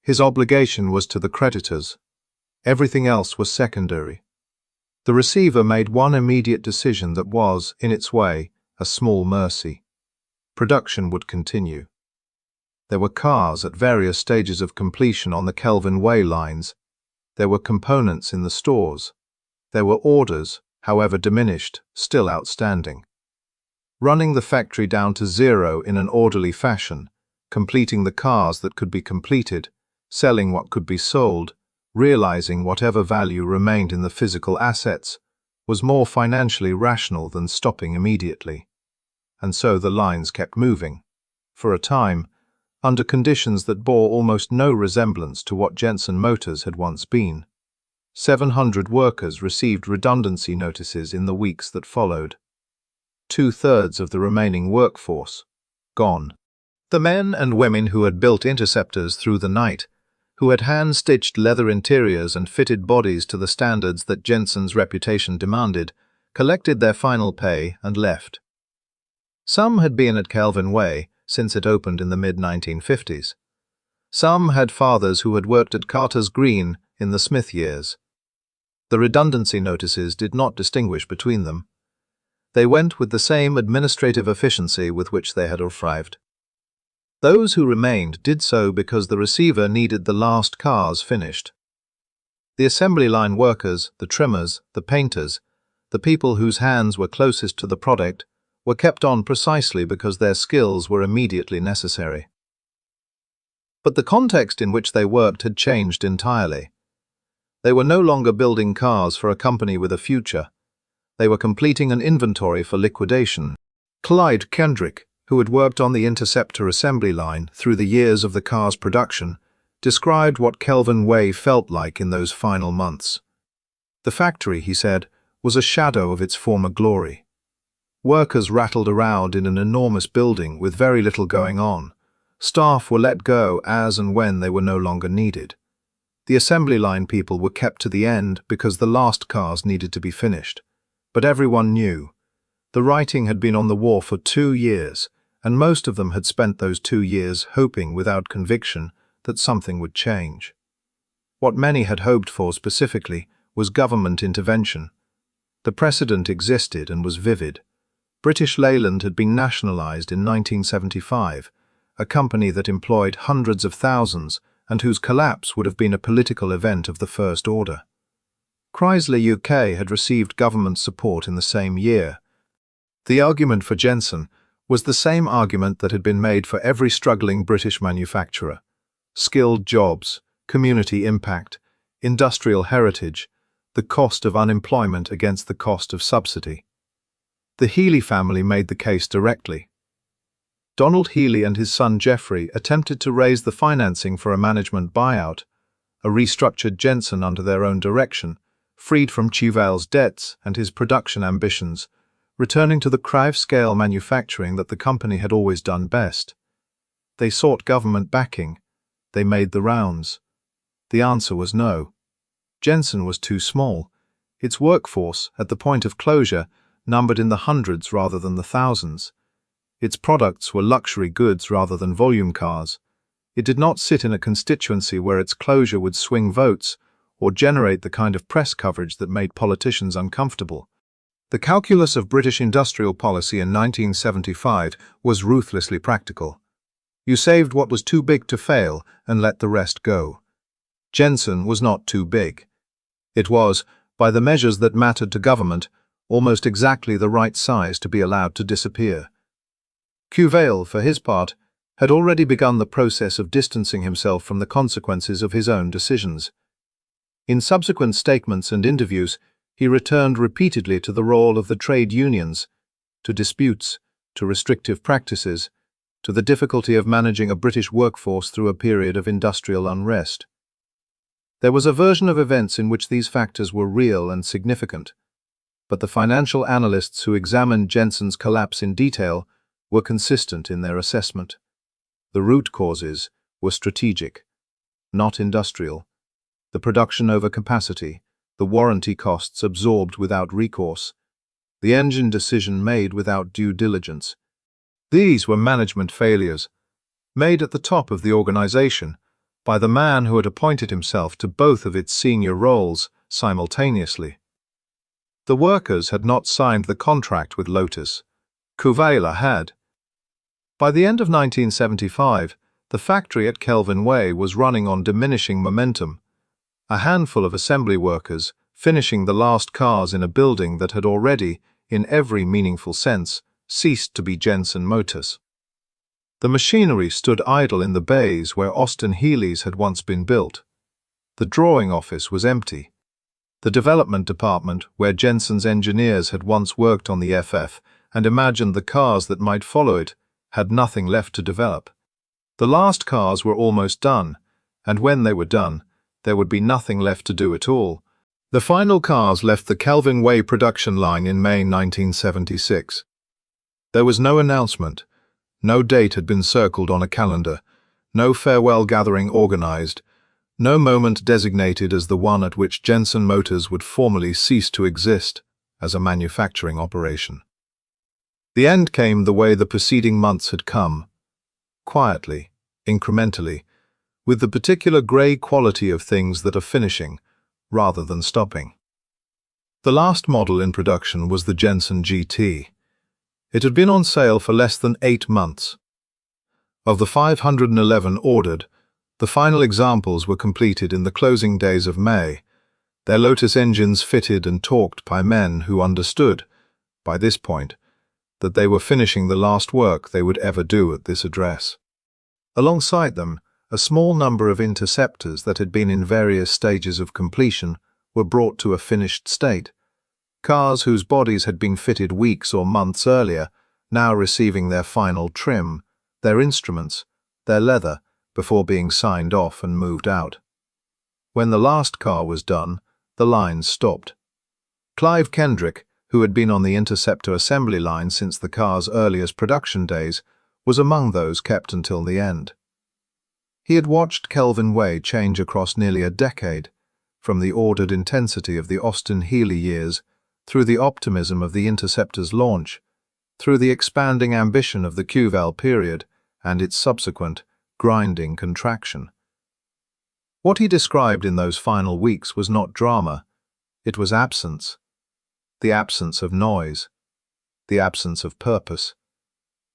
His obligation was to the creditors. Everything else was secondary. The receiver made one immediate decision that was, in its way, a small mercy. Production would continue. There were cars at various stages of completion on the Kelvin Way lines. There were components in the stores. There were orders, however diminished, still outstanding. Running the factory down to zero in an orderly fashion, completing the cars that could be completed, selling what could be sold, realizing whatever value remained in the physical assets, was more financially rational than stopping immediately. And so the lines kept moving, for a time, under conditions that bore almost no resemblance to what Jensen Motors had once been. 700 workers received redundancy notices in the weeks that followed. 2/3 of the remaining workforce gone. The men and women who had built Interceptors through the night, who had hand-stitched leather interiors and fitted bodies to the standards that Jensen's reputation demanded, collected their final pay and left. Some had been at Kelvin Way since it opened in the mid-1950s. Some had fathers who had worked at Carter's Green in the Smith years. The redundancy notices did not distinguish between them. They went with the same administrative efficiency with which they had arrived. Those who remained did so because the receiver needed the last cars finished. The assembly line workers, the trimmers, the painters, the people whose hands were closest to the product, were kept on precisely because their skills were immediately necessary. But the context in which they worked had changed entirely. They were no longer building cars for a company with a future. They were completing an inventory for liquidation. Clyde Kendrick, who had worked on the Interceptor assembly line through the years of the car's production, described what Kelvin Way felt like in those final months. The factory, he said, was a shadow of its former glory. Workers rattled around in an enormous building with very little going on. Staff were let go as and when they were no longer needed. The assembly line people were kept to the end because the last cars needed to be finished. But everyone knew. The writing had been on the wall for 2 years, and most of them had spent those 2 years hoping without conviction that something would change. What many had hoped for specifically was government intervention. The precedent existed and was vivid. British Leyland had been nationalised in 1975, a company that employed hundreds of thousands and whose collapse would have been a political event of the first order. Chrysler UK had received government support in the same year. The argument for Jensen was the same argument that had been made for every struggling British manufacturer: skilled jobs, community impact, industrial heritage, the cost of unemployment against the cost of subsidy. The Healey family made the case directly. Donald Healey and his son Geoffrey attempted to raise the financing for a management buyout, a restructured Jensen under their own direction, freed from Chauvel's debts and his production ambitions, returning to the Crave-scale manufacturing that the company had always done best. They sought government backing. They made the rounds. The answer was no. Jensen was too small. Its workforce, at the point of closure, numbered in the hundreds rather than the thousands. Its products were luxury goods rather than volume cars. It did not sit in a constituency where its closure would swing votes or generate the kind of press coverage that made politicians uncomfortable. The calculus of British industrial policy in 1975 was ruthlessly practical. You saved what was too big to fail and let the rest go. Jensen was not too big. It was, by the measures that mattered to government, almost exactly the right size to be allowed to disappear. Chauvel, for his part, had already begun the process of distancing himself from the consequences of his own decisions. In subsequent statements and interviews, he returned repeatedly to the role of the trade unions, to disputes, to restrictive practices, to the difficulty of managing a British workforce through a period of industrial unrest. There was a version of events in which these factors were real and significant, but the financial analysts who examined Jensen's collapse in detail were consistent in their assessment. The root causes were strategic, not industrial. The production overcapacity, the warranty costs absorbed without recourse, the engine decision made without due diligence. These were management failures, made at the top of the organization by the man who had appointed himself to both of its senior roles simultaneously. The workers had not signed the contract with Lotus. Chauvel had. By the end of 1975, the factory at Kelvin Way was running on diminishing momentum. A handful of assembly workers finishing the last cars in a building that had already, in every meaningful sense, ceased to be Jensen Motors. The machinery stood idle in the bays where Austin Healey's had once been built. The drawing office was empty. The development department, where Jensen's engineers had once worked on the FF and imagined the cars that might follow it, had nothing left to develop. The last cars were almost done, and when they were done, there would be nothing left to do at all. The final cars left the Kelvin Way production line in May 1976. There was no announcement. No date had been circled on a calendar, no farewell gathering organized, no moment designated as the one at which Jensen Motors would formally cease to exist as a manufacturing operation. The end came the way the preceding months had come, quietly, incrementally, with the particular grey quality of things that are finishing, rather than stopping. The last model in production was the Jensen GT. It had been on sale for less than 8 months. Of the 511 ordered, the final examples were completed in the closing days of May, their Lotus engines fitted and torqued by men who understood, by this point, that they were finishing the last work they would ever do at this address. Alongside them, a small number of interceptors that had been in various stages of completion were brought to a finished state. Cars whose bodies had been fitted weeks or months earlier, now receiving their final trim, their instruments, their leather, before being signed off and moved out. When the last car was done, the line stopped. Clive Kendrick, who had been on the Interceptor assembly line since the car's earliest production days, was among those kept until the end. He had watched Kelvin Way change across nearly a decade, from the ordered intensity of the Austin Healey years, through the optimism of the Interceptor's launch, through the expanding ambition of the Chauvel period and its subsequent, grinding contraction. What he described in those final weeks was not drama, it was absence. The absence of noise. the absence of purpose.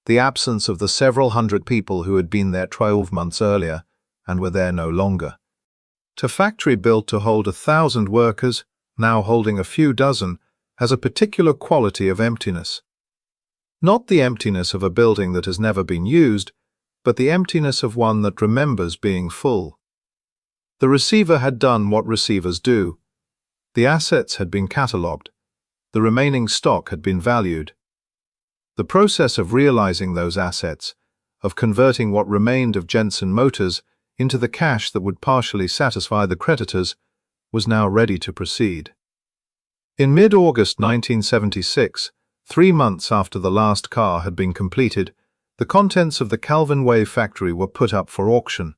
The absence of the several hundred people who had been there 12 months earlier and were there no longer. A factory built to hold 1,000 workers, now holding a few dozen, has a particular quality of emptiness. Not the emptiness of a building that has never been used, but the emptiness of one that remembers being full. The receiver had done what receivers do. The assets had been catalogued. The remaining stock had been valued. The process of realizing those assets, of converting what remained of Jensen Motors into the cash that would partially satisfy the creditors, was now ready to proceed. In mid-August 1976, 3 months after the last car had been completed, the contents of the Calvin Way factory were put up for auction.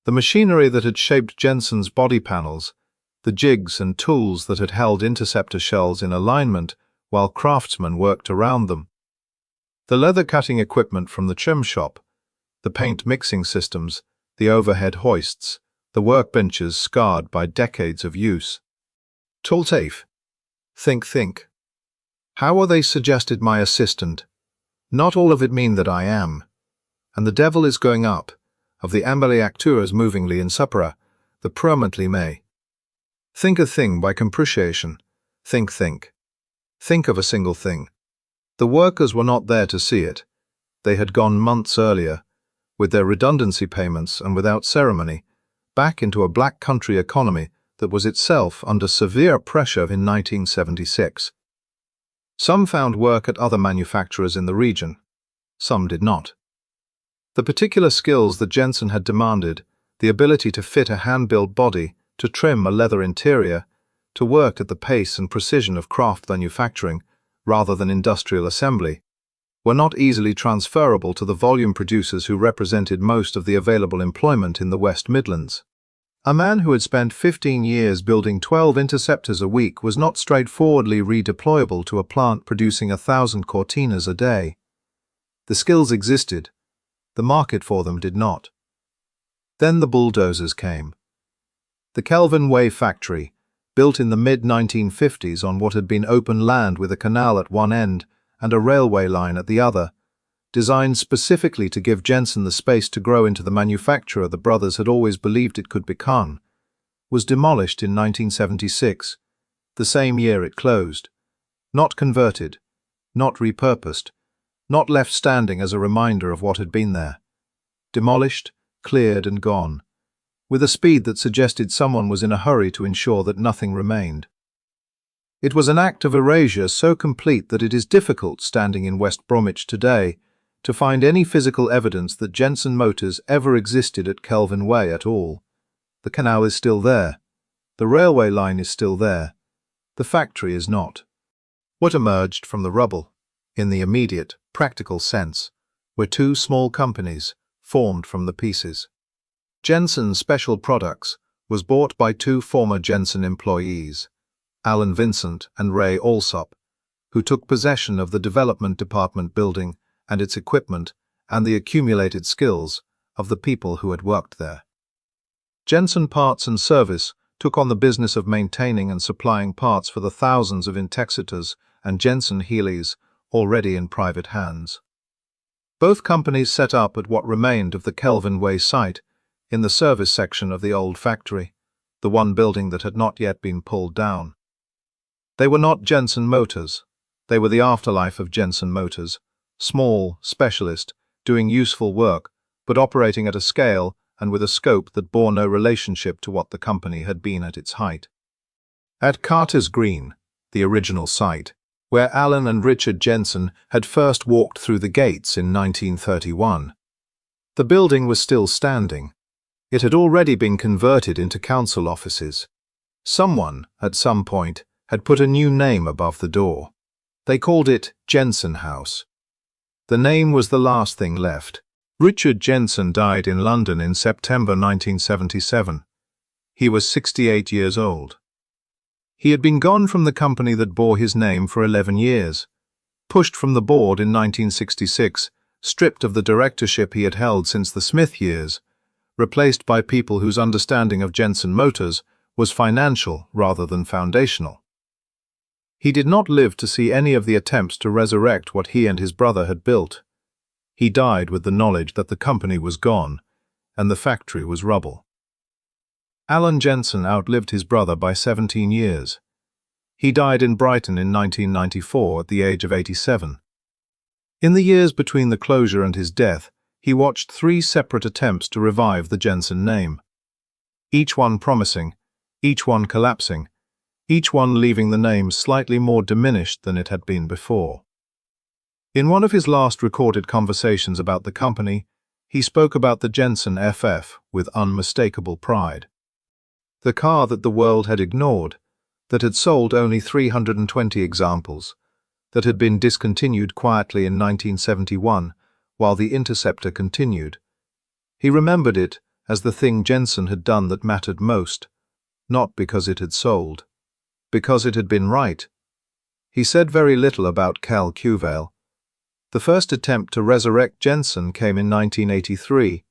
The machinery that had shaped Jensen's body panels, the jigs and tools that had held interceptor shells in alignment while craftsmen worked around them, the leather-cutting equipment from the trim shop, the paint mixing systems, the overhead hoists, the workbenches scarred by decades of use. Toltafe. Think. How are they suggested my assistant? Not all of it mean that I am. And the devil is going up, of the ambali acteurs movingly in supera, the permanently may. Think a thing by compreciation. Think. Think of a single thing. The workers were not there to see it. They had gone months earlier, with their redundancy payments and without ceremony, back into a black country economy that was itself under severe pressure in 1976. Some found work at other manufacturers in the region. Some did not. The particular skills that Jensen had demanded, the ability to fit a hand-built body, to trim a leather interior, to work at the pace and precision of craft manufacturing, rather than industrial assembly, were not easily transferable to the volume producers who represented most of the available employment in the West Midlands. A man who had spent 15 years building 12 interceptors a week was not straightforwardly redeployable to a plant producing 1,000 Cortinas a day. The skills existed. The market for them did not. Then the bulldozers came. The Calvin Way factory, built in the mid-1950s on what had been open land with a canal at one end and a railway line at the other, designed specifically to give Jensen the space to grow into the manufacturer the brothers had always believed it could become, was demolished in 1976, the same year it closed. Not converted, not repurposed, not left standing as a reminder of what had been there. Demolished, cleared and gone, with a speed that suggested someone was in a hurry to ensure that nothing remained. It was an act of erasure so complete that it is difficult, standing in West Bromwich today, to find any physical evidence that Jensen Motors ever existed at Calvin Way at all. The canal is still there. The railway line is still there. The factory is not. What emerged from the rubble, in the immediate, practical sense, were 2 small companies formed from the pieces. Jensen Special Products was bought by 2 former Jensen employees, Alan Vincent and Ray Alsop, who took possession of the development department building and its equipment and the accumulated skills of the people who had worked there. Jensen Parts and Service took on the business of maintaining and supplying parts for the thousands of Intexitors and Jensen Healey's already in private hands. Both companies set up at what remained of the Calvin Way site, in the service section of the old factory, the one building that had not yet been pulled down. They were not Jensen Motors. They were the afterlife of Jensen Motors, small, specialist, doing useful work, but operating at a scale and with a scope that bore no relationship to what the company had been at its height. At Carter's Green, the original site, where Alan and Richard Jensen had first walked through the gates in 1931, the building was still standing. It had already been converted into council offices. Someone, at some point, had put a new name above the door. They called it Jensen House. The name was the last thing left. Richard Jensen died in London in September 1977. He was 68 years old. He had been gone from the company that bore his name for 11 years, pushed from the board in 1966, stripped of the directorship he had held since the Smith years, replaced by people whose understanding of Jensen Motors was financial rather than foundational. He did not live to see any of the attempts to resurrect what he and his brother had built. He died with the knowledge that the company was gone, and the factory was rubble. Alan Jensen outlived his brother by 17 years. He died in Brighton in 1994 at the age of 87. In the years between the closure and his death, he watched 3 separate attempts to revive the Jensen name. Each one promising, each one collapsing, each one leaving the name slightly more diminished than it had been before. In one of his last recorded conversations about the company, he spoke about the Jensen FF with unmistakable pride. The car that the world had ignored, that had sold only 320 examples, that had been discontinued quietly in 1971 while the Interceptor continued. He remembered it as the thing Jensen had done that mattered most, not because it had sold, because it had been right. He said very little about Cal Cuvale. The first attempt to resurrect Jensen came in 1983.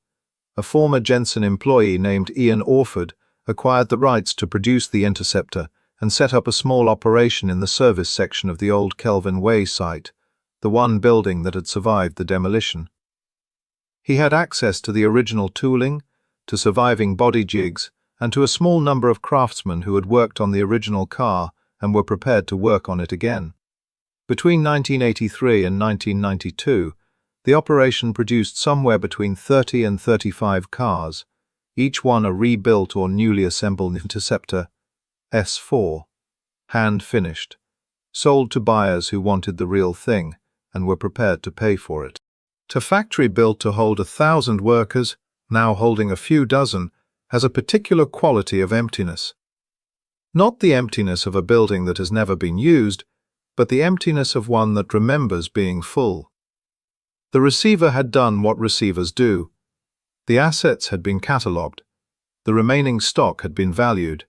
A former Jensen employee named Ian Orford acquired the rights to produce the Interceptor and set up a small operation in the service section of the old Kelvin Way site, the one building that had survived the demolition. He had access to the original tooling, to surviving body jigs, and to a small number of craftsmen who had worked on the original car and were prepared to work on it again. Between 1983 and 1992, the operation produced somewhere between 30 and 35 cars, each one a rebuilt or newly assembled Interceptor S4, hand-finished, sold to buyers who wanted the real thing and were prepared to pay for it. A factory built to hold 1,000 workers, now holding a few dozen, has a particular quality of emptiness. Not the emptiness of a building that has never been used, but the emptiness of one that remembers being full. The receiver had done what receivers do. The assets had been catalogued. The remaining stock had been valued.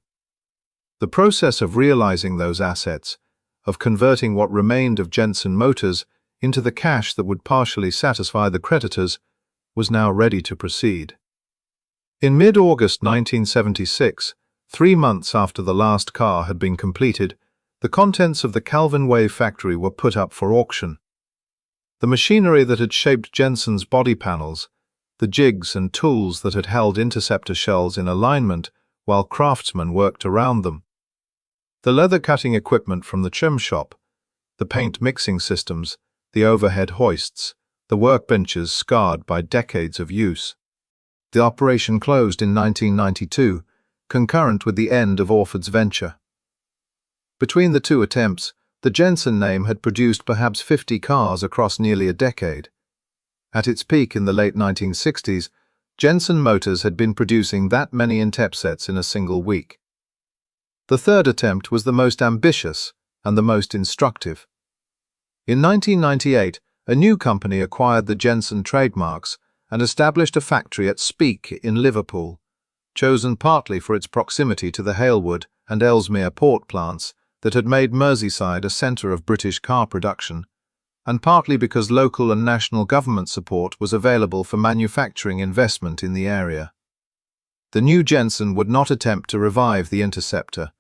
The process of realizing those assets, of converting what remained of Jensen Motors into the cash that would partially satisfy the creditors, was now ready to proceed. In mid-August 1976, 3 months after the last car had been completed, the contents of the Kelvin Way factory were put up for auction. The machinery that had shaped Jensen's body panels, the jigs and tools that had held Interceptor shells in alignment while craftsmen worked around them, the leather-cutting equipment from the trim shop, the paint mixing systems, the overhead hoists, the workbenches scarred by decades of use. The operation closed in 1992, concurrent with the end of Orford's venture. Between the 2 attempts, the Jensen name had produced perhaps 50 cars across nearly a decade. At its peak in the late 1960s, Jensen Motors had been producing that many Interceptors in a single week. The third attempt was the most ambitious and the most instructive. In 1998, a new company acquired the Jensen trademarks and established a factory at Speke in Liverpool, chosen partly for its proximity to the Halewood and Ellesmere port plants that had made Merseyside a centre of British car production, and partly because local and national government support was available for manufacturing investment in the area. The new Jensen would not attempt to revive the Interceptor.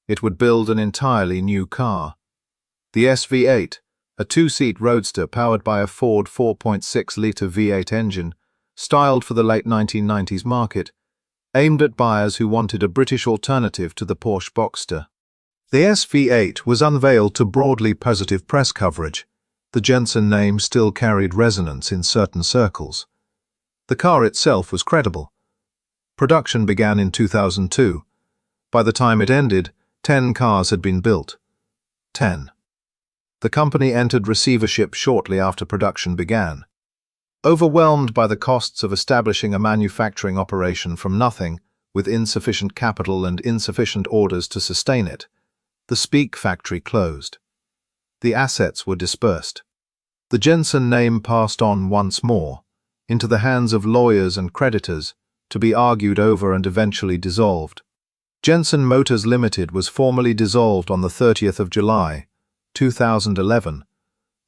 It would build an entirely new car. The SV8, a 2-seat roadster powered by a Ford 4.6-litre V8 engine, styled for the late 1990s market, aimed at buyers who wanted a British alternative to the Porsche Boxster. The SV8 was unveiled to broadly positive press coverage. The Jensen name still carried resonance in certain circles. The car itself was credible. Production began in 2002. By the time it ended, 10 cars had been built. 10. The company entered receivership shortly after production began. Overwhelmed by the costs of establishing a manufacturing operation from nothing, with insufficient capital and insufficient orders to sustain it, the Speke factory closed. The assets were dispersed. The Jensen name passed on once more, into the hands of lawyers and creditors, to be argued over and eventually dissolved. Jensen Motors Limited was formally dissolved on the 30th of July, 2011,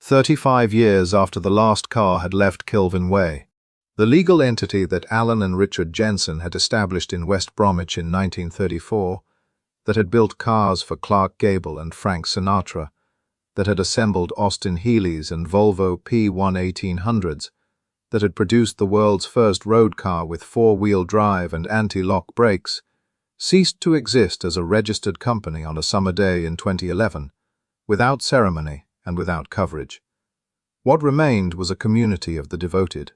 35 years after the last car had left Kelvin Way. The legal entity that Alan and Richard Jensen had established in West Bromwich in 1934 that had built cars for Clark Gable and Frank Sinatra, that had assembled Austin Healys and Volvo P1 1800s, that had produced the world's first road car with four-wheel drive and anti-lock brakes, ceased to exist as a registered company on a summer day in 2011, without ceremony and without coverage. What remained was a community of the devoted.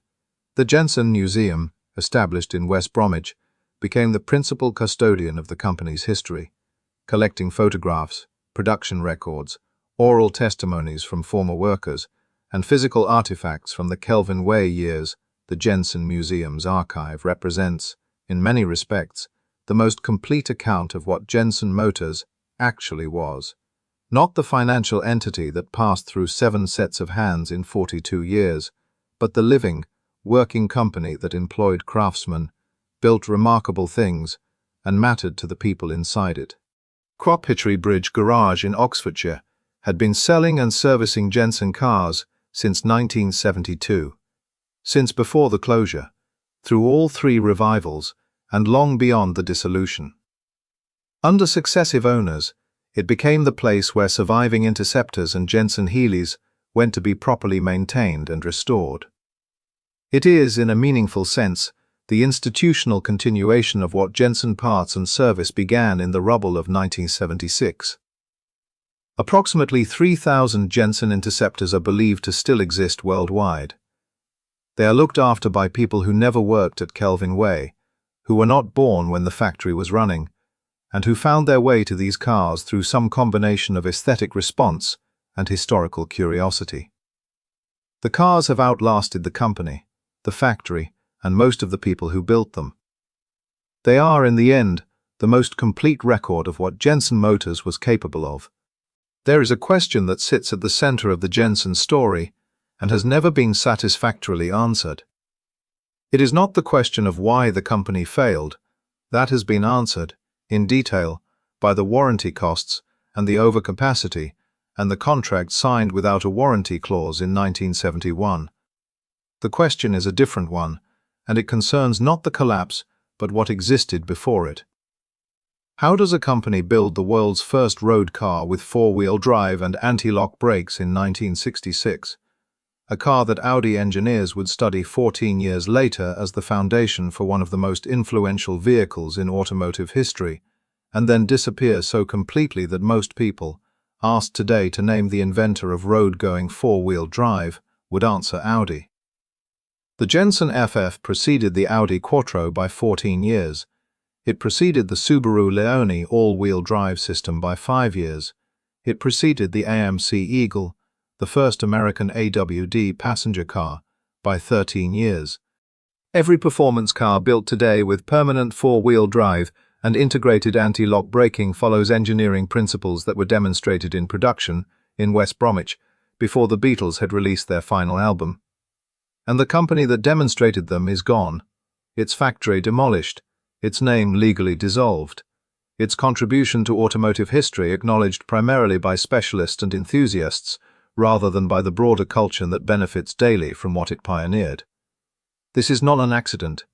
The Jensen Museum, established in West Bromwich, became the principal custodian of the company's history, collecting photographs, production records, oral testimonies from former workers, and physical artifacts from the Kelvin Way years. The Jensen Museum's archive represents, in many respects, the most complete account of what Jensen Motors actually was. Not the financial entity that passed through 7 sets of hands in 42 years, but the living, working company that employed craftsmen, built remarkable things, and mattered to the people inside it. Cropitchery Bridge Garage in Oxfordshire had been selling and servicing Jensen cars since 1972, since before the closure, through all 3 revivals, and long beyond the dissolution. Under successive owners, it became the place where surviving Interceptors and Jensen Healys went to be properly maintained and restored. It is, in a meaningful sense, the institutional continuation of what Jensen Parts and Service began in the rubble of 1976. Approximately 3,000 Jensen Interceptors are believed to still exist worldwide. They are looked after by people who never worked at Kelvin Way, who were not born when the factory was running, and who found their way to these cars through some combination of aesthetic response and historical curiosity. The cars have outlasted the company, the factory, and most of the people who built them. They are, in the end, the most complete record of what Jensen Motors was capable of. There is a question that sits at the center of the Jensen story and has never been satisfactorily answered. It is not the question of why the company failed. That has been answered, in detail, by the warranty costs and the overcapacity and the contract signed without a warranty clause in 1971. The question is a different one, and it concerns not the collapse, but what existed before it. How does a company build the world's first road car with four-wheel drive and anti-lock brakes in 1966? A car that Audi engineers would study 14 years later as the foundation for one of the most influential vehicles in automotive history, and then disappear so completely that most people, asked today to name the inventor of road-going four-wheel drive, would answer Audi. The Jensen FF preceded the Audi Quattro by 14 years. It preceded the Subaru Leone all-wheel drive system by 5 years. It preceded the AMC Eagle, the first American AWD passenger car, by 13 years. Every performance car built today with permanent four-wheel drive and integrated anti-lock braking follows engineering principles that were demonstrated in production in West Bromwich before the Beatles had released their final album. And the company that demonstrated them is gone, its factory demolished, its name legally dissolved, its contribution to automotive history acknowledged primarily by specialists and enthusiasts rather than by the broader culture that benefits daily from what it pioneered. This is not an accident.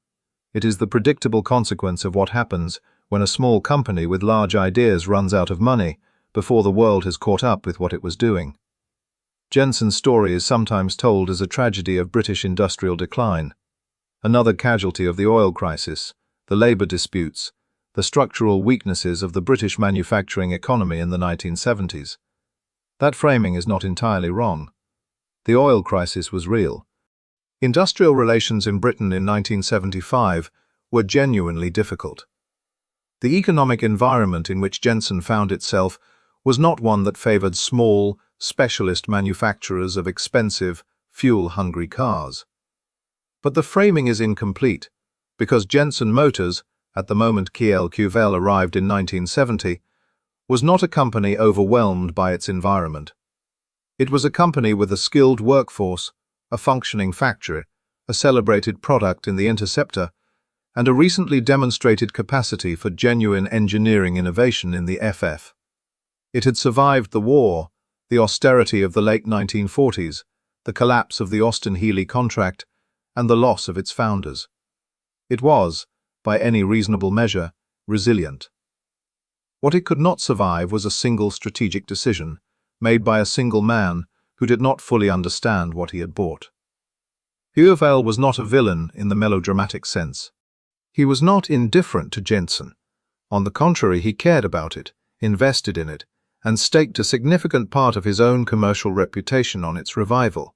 It is the predictable consequence of what happens when a small company with large ideas runs out of money before the world has caught up with what it was doing. Jensen's story is sometimes told as a tragedy of British industrial decline, another casualty of the oil crisis, the labour disputes, the structural weaknesses of the British manufacturing economy in the 1970s. That framing is not entirely wrong. The oil crisis was real. Industrial relations in Britain in 1975 were genuinely difficult. The economic environment in which Jensen found itself was not one that favoured small, specialist manufacturers of expensive, fuel-hungry cars. But the framing is incomplete, because Jensen Motors, at the moment Kiel arrived in 1970, was not a company overwhelmed by its environment. It was a company with a skilled workforce, a functioning factory, a celebrated product in the Interceptor, and a recently demonstrated capacity for genuine engineering innovation in the FF. It had survived the war, the austerity of the late 1940s, the collapse of the Austin Healey contract, and the loss of its founders. It was, by any reasonable measure, resilient. What it could not survive was a single strategic decision, made by a single man who did not fully understand what he had bought. Kuvel was not a villain in the melodramatic sense. He was not indifferent to Jensen. On the contrary, he cared about it, invested in it, and staked a significant part of his own commercial reputation on its revival.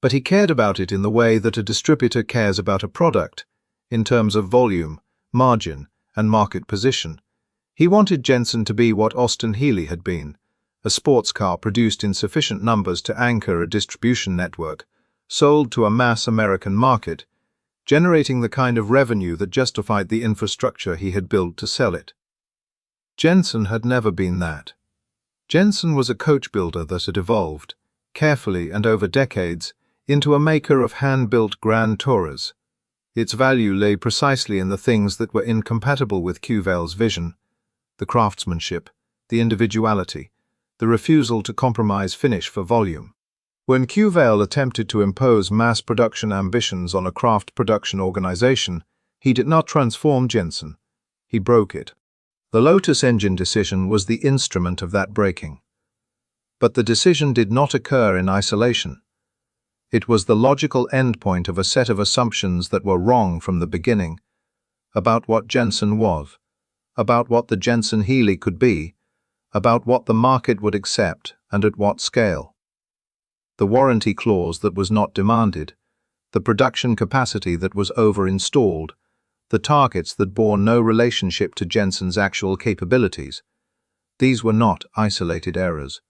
But he cared about it in the way that a distributor cares about a product, in terms of volume, margin, and market position. He wanted Jensen to be what Austin Healey had been, a sports car produced in sufficient numbers to anchor a distribution network, sold to a mass American market, generating the kind of revenue that justified the infrastructure he had built to sell it. Jensen had never been that. Jensen was a coach builder that had evolved, carefully and over decades, into a maker of hand-built grand tourers. Its value lay precisely in the things that were incompatible with Kuvel's vision: the craftsmanship, the individuality, the refusal to compromise finish for volume. When Kuvel attempted to impose mass production ambitions on a craft production organization, he did not transform Jensen. He broke it. The Lotus engine decision was the instrument of that breaking. But the decision did not occur in isolation. It was the logical endpoint of a set of assumptions that were wrong from the beginning, about what Jensen was, about what the Jensen Healey could be, about what the market would accept and at what scale. The warranty clause that was not demanded, the production capacity that was over-installed, the targets that bore no relationship to Jensen's actual capabilities. These were not isolated errors.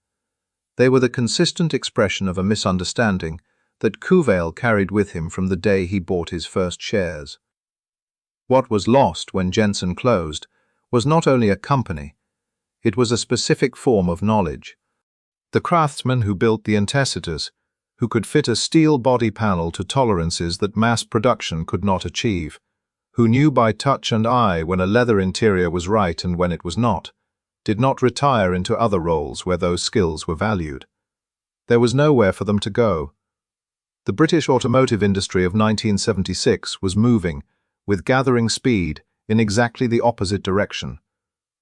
They were the consistent expression of a misunderstanding that Kuvel carried with him from the day he bought his first shares. What was lost when Jensen closed was not only a company, it was a specific form of knowledge. The craftsman who built the antecedents, who could fit a steel body panel to tolerances that mass production could not achieve, who knew by touch and eye when a leather interior was right and when it was not, did not retire into other roles where those skills were valued. There was nowhere for them to go. The British automotive industry of 1976 was moving, with gathering speed, in exactly the opposite direction,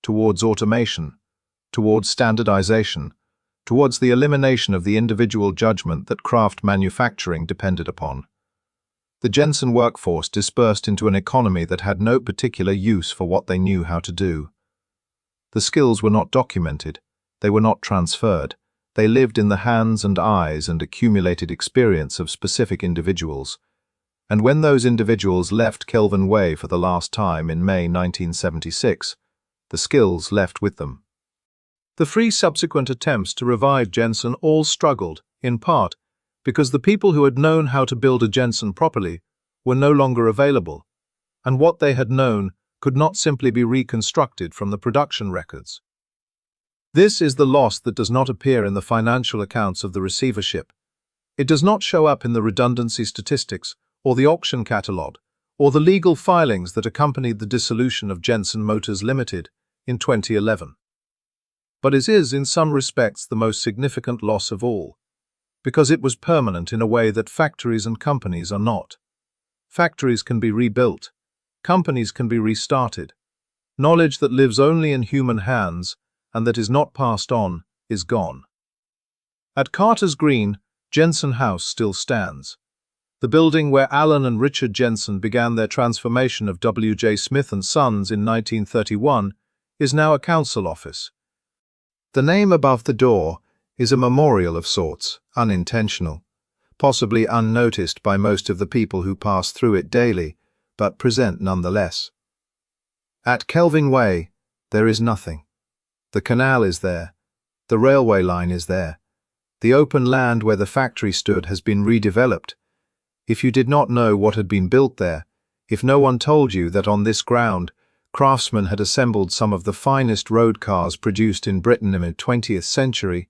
towards automation, towards standardization, towards the elimination of the individual judgment that craft manufacturing depended upon. The Jensen workforce dispersed into an economy that had no particular use for what they knew how to do. The skills were not documented, they were not transferred, they lived in the hands and eyes and accumulated experience of specific individuals. And when those individuals left Kelvin Way for the last time in May 1976, the skills left with them. The 3 subsequent attempts to revive Jensen all struggled, in part, because the people who had known how to build a Jensen properly were no longer available, and what they had known could not simply be reconstructed from the production records. This is the loss that does not appear in the financial accounts of the receivership. It does not show up in the redundancy statistics, or the auction catalogue, or the legal filings that accompanied the dissolution of Jensen Motors Limited in 2011. But it is, in some respects, the most significant loss of all, because it was permanent in a way that factories and companies are not. Factories can be rebuilt. Companies can be restarted. Knowledge that lives only in human hands and that is not passed on is gone. At Carter's Green, Jensen House still stands. The building where Alan and Richard Jensen began their transformation of W.J. Smith & Sons in 1931 is now a council office. The name above the door is a memorial of sorts, unintentional, possibly unnoticed by most of the people who pass through it daily, but present nonetheless. At Kelvin Way, there is nothing. The canal is there. The railway line is there. The open land where the factory stood has been redeveloped. If you did not know what had been built there, if no one told you that on this ground, craftsmen had assembled some of the finest road cars produced in Britain in the 20th century,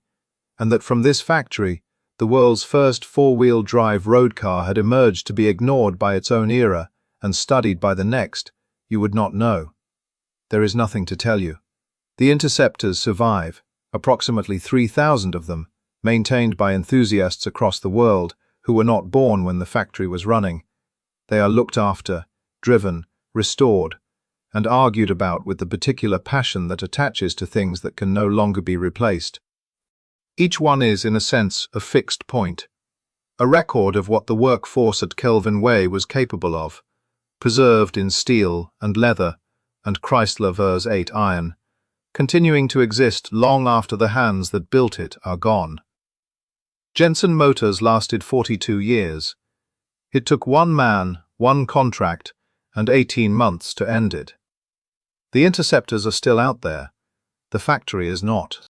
and that from this factory, the world's first 4-wheel drive road car had emerged to be ignored by its own era and studied by the next, you would not know. There is nothing to tell you. The Interceptors survive, approximately 3,000 of them, maintained by enthusiasts across the world who were not born when the factory was running. They are looked after, driven, restored, and argued about with the particular passion that attaches to things that can no longer be replaced. Each one is, in a sense, a fixed point, a record of what the workforce at Kelvin Way was capable of, preserved in steel and leather and Chrysler Vers 8 iron, continuing to exist long after the hands that built it are gone. Jensen Motors lasted 42 years. It took one man, one contract, and 18 months to end it. The interceptors are still out there. The factory is not.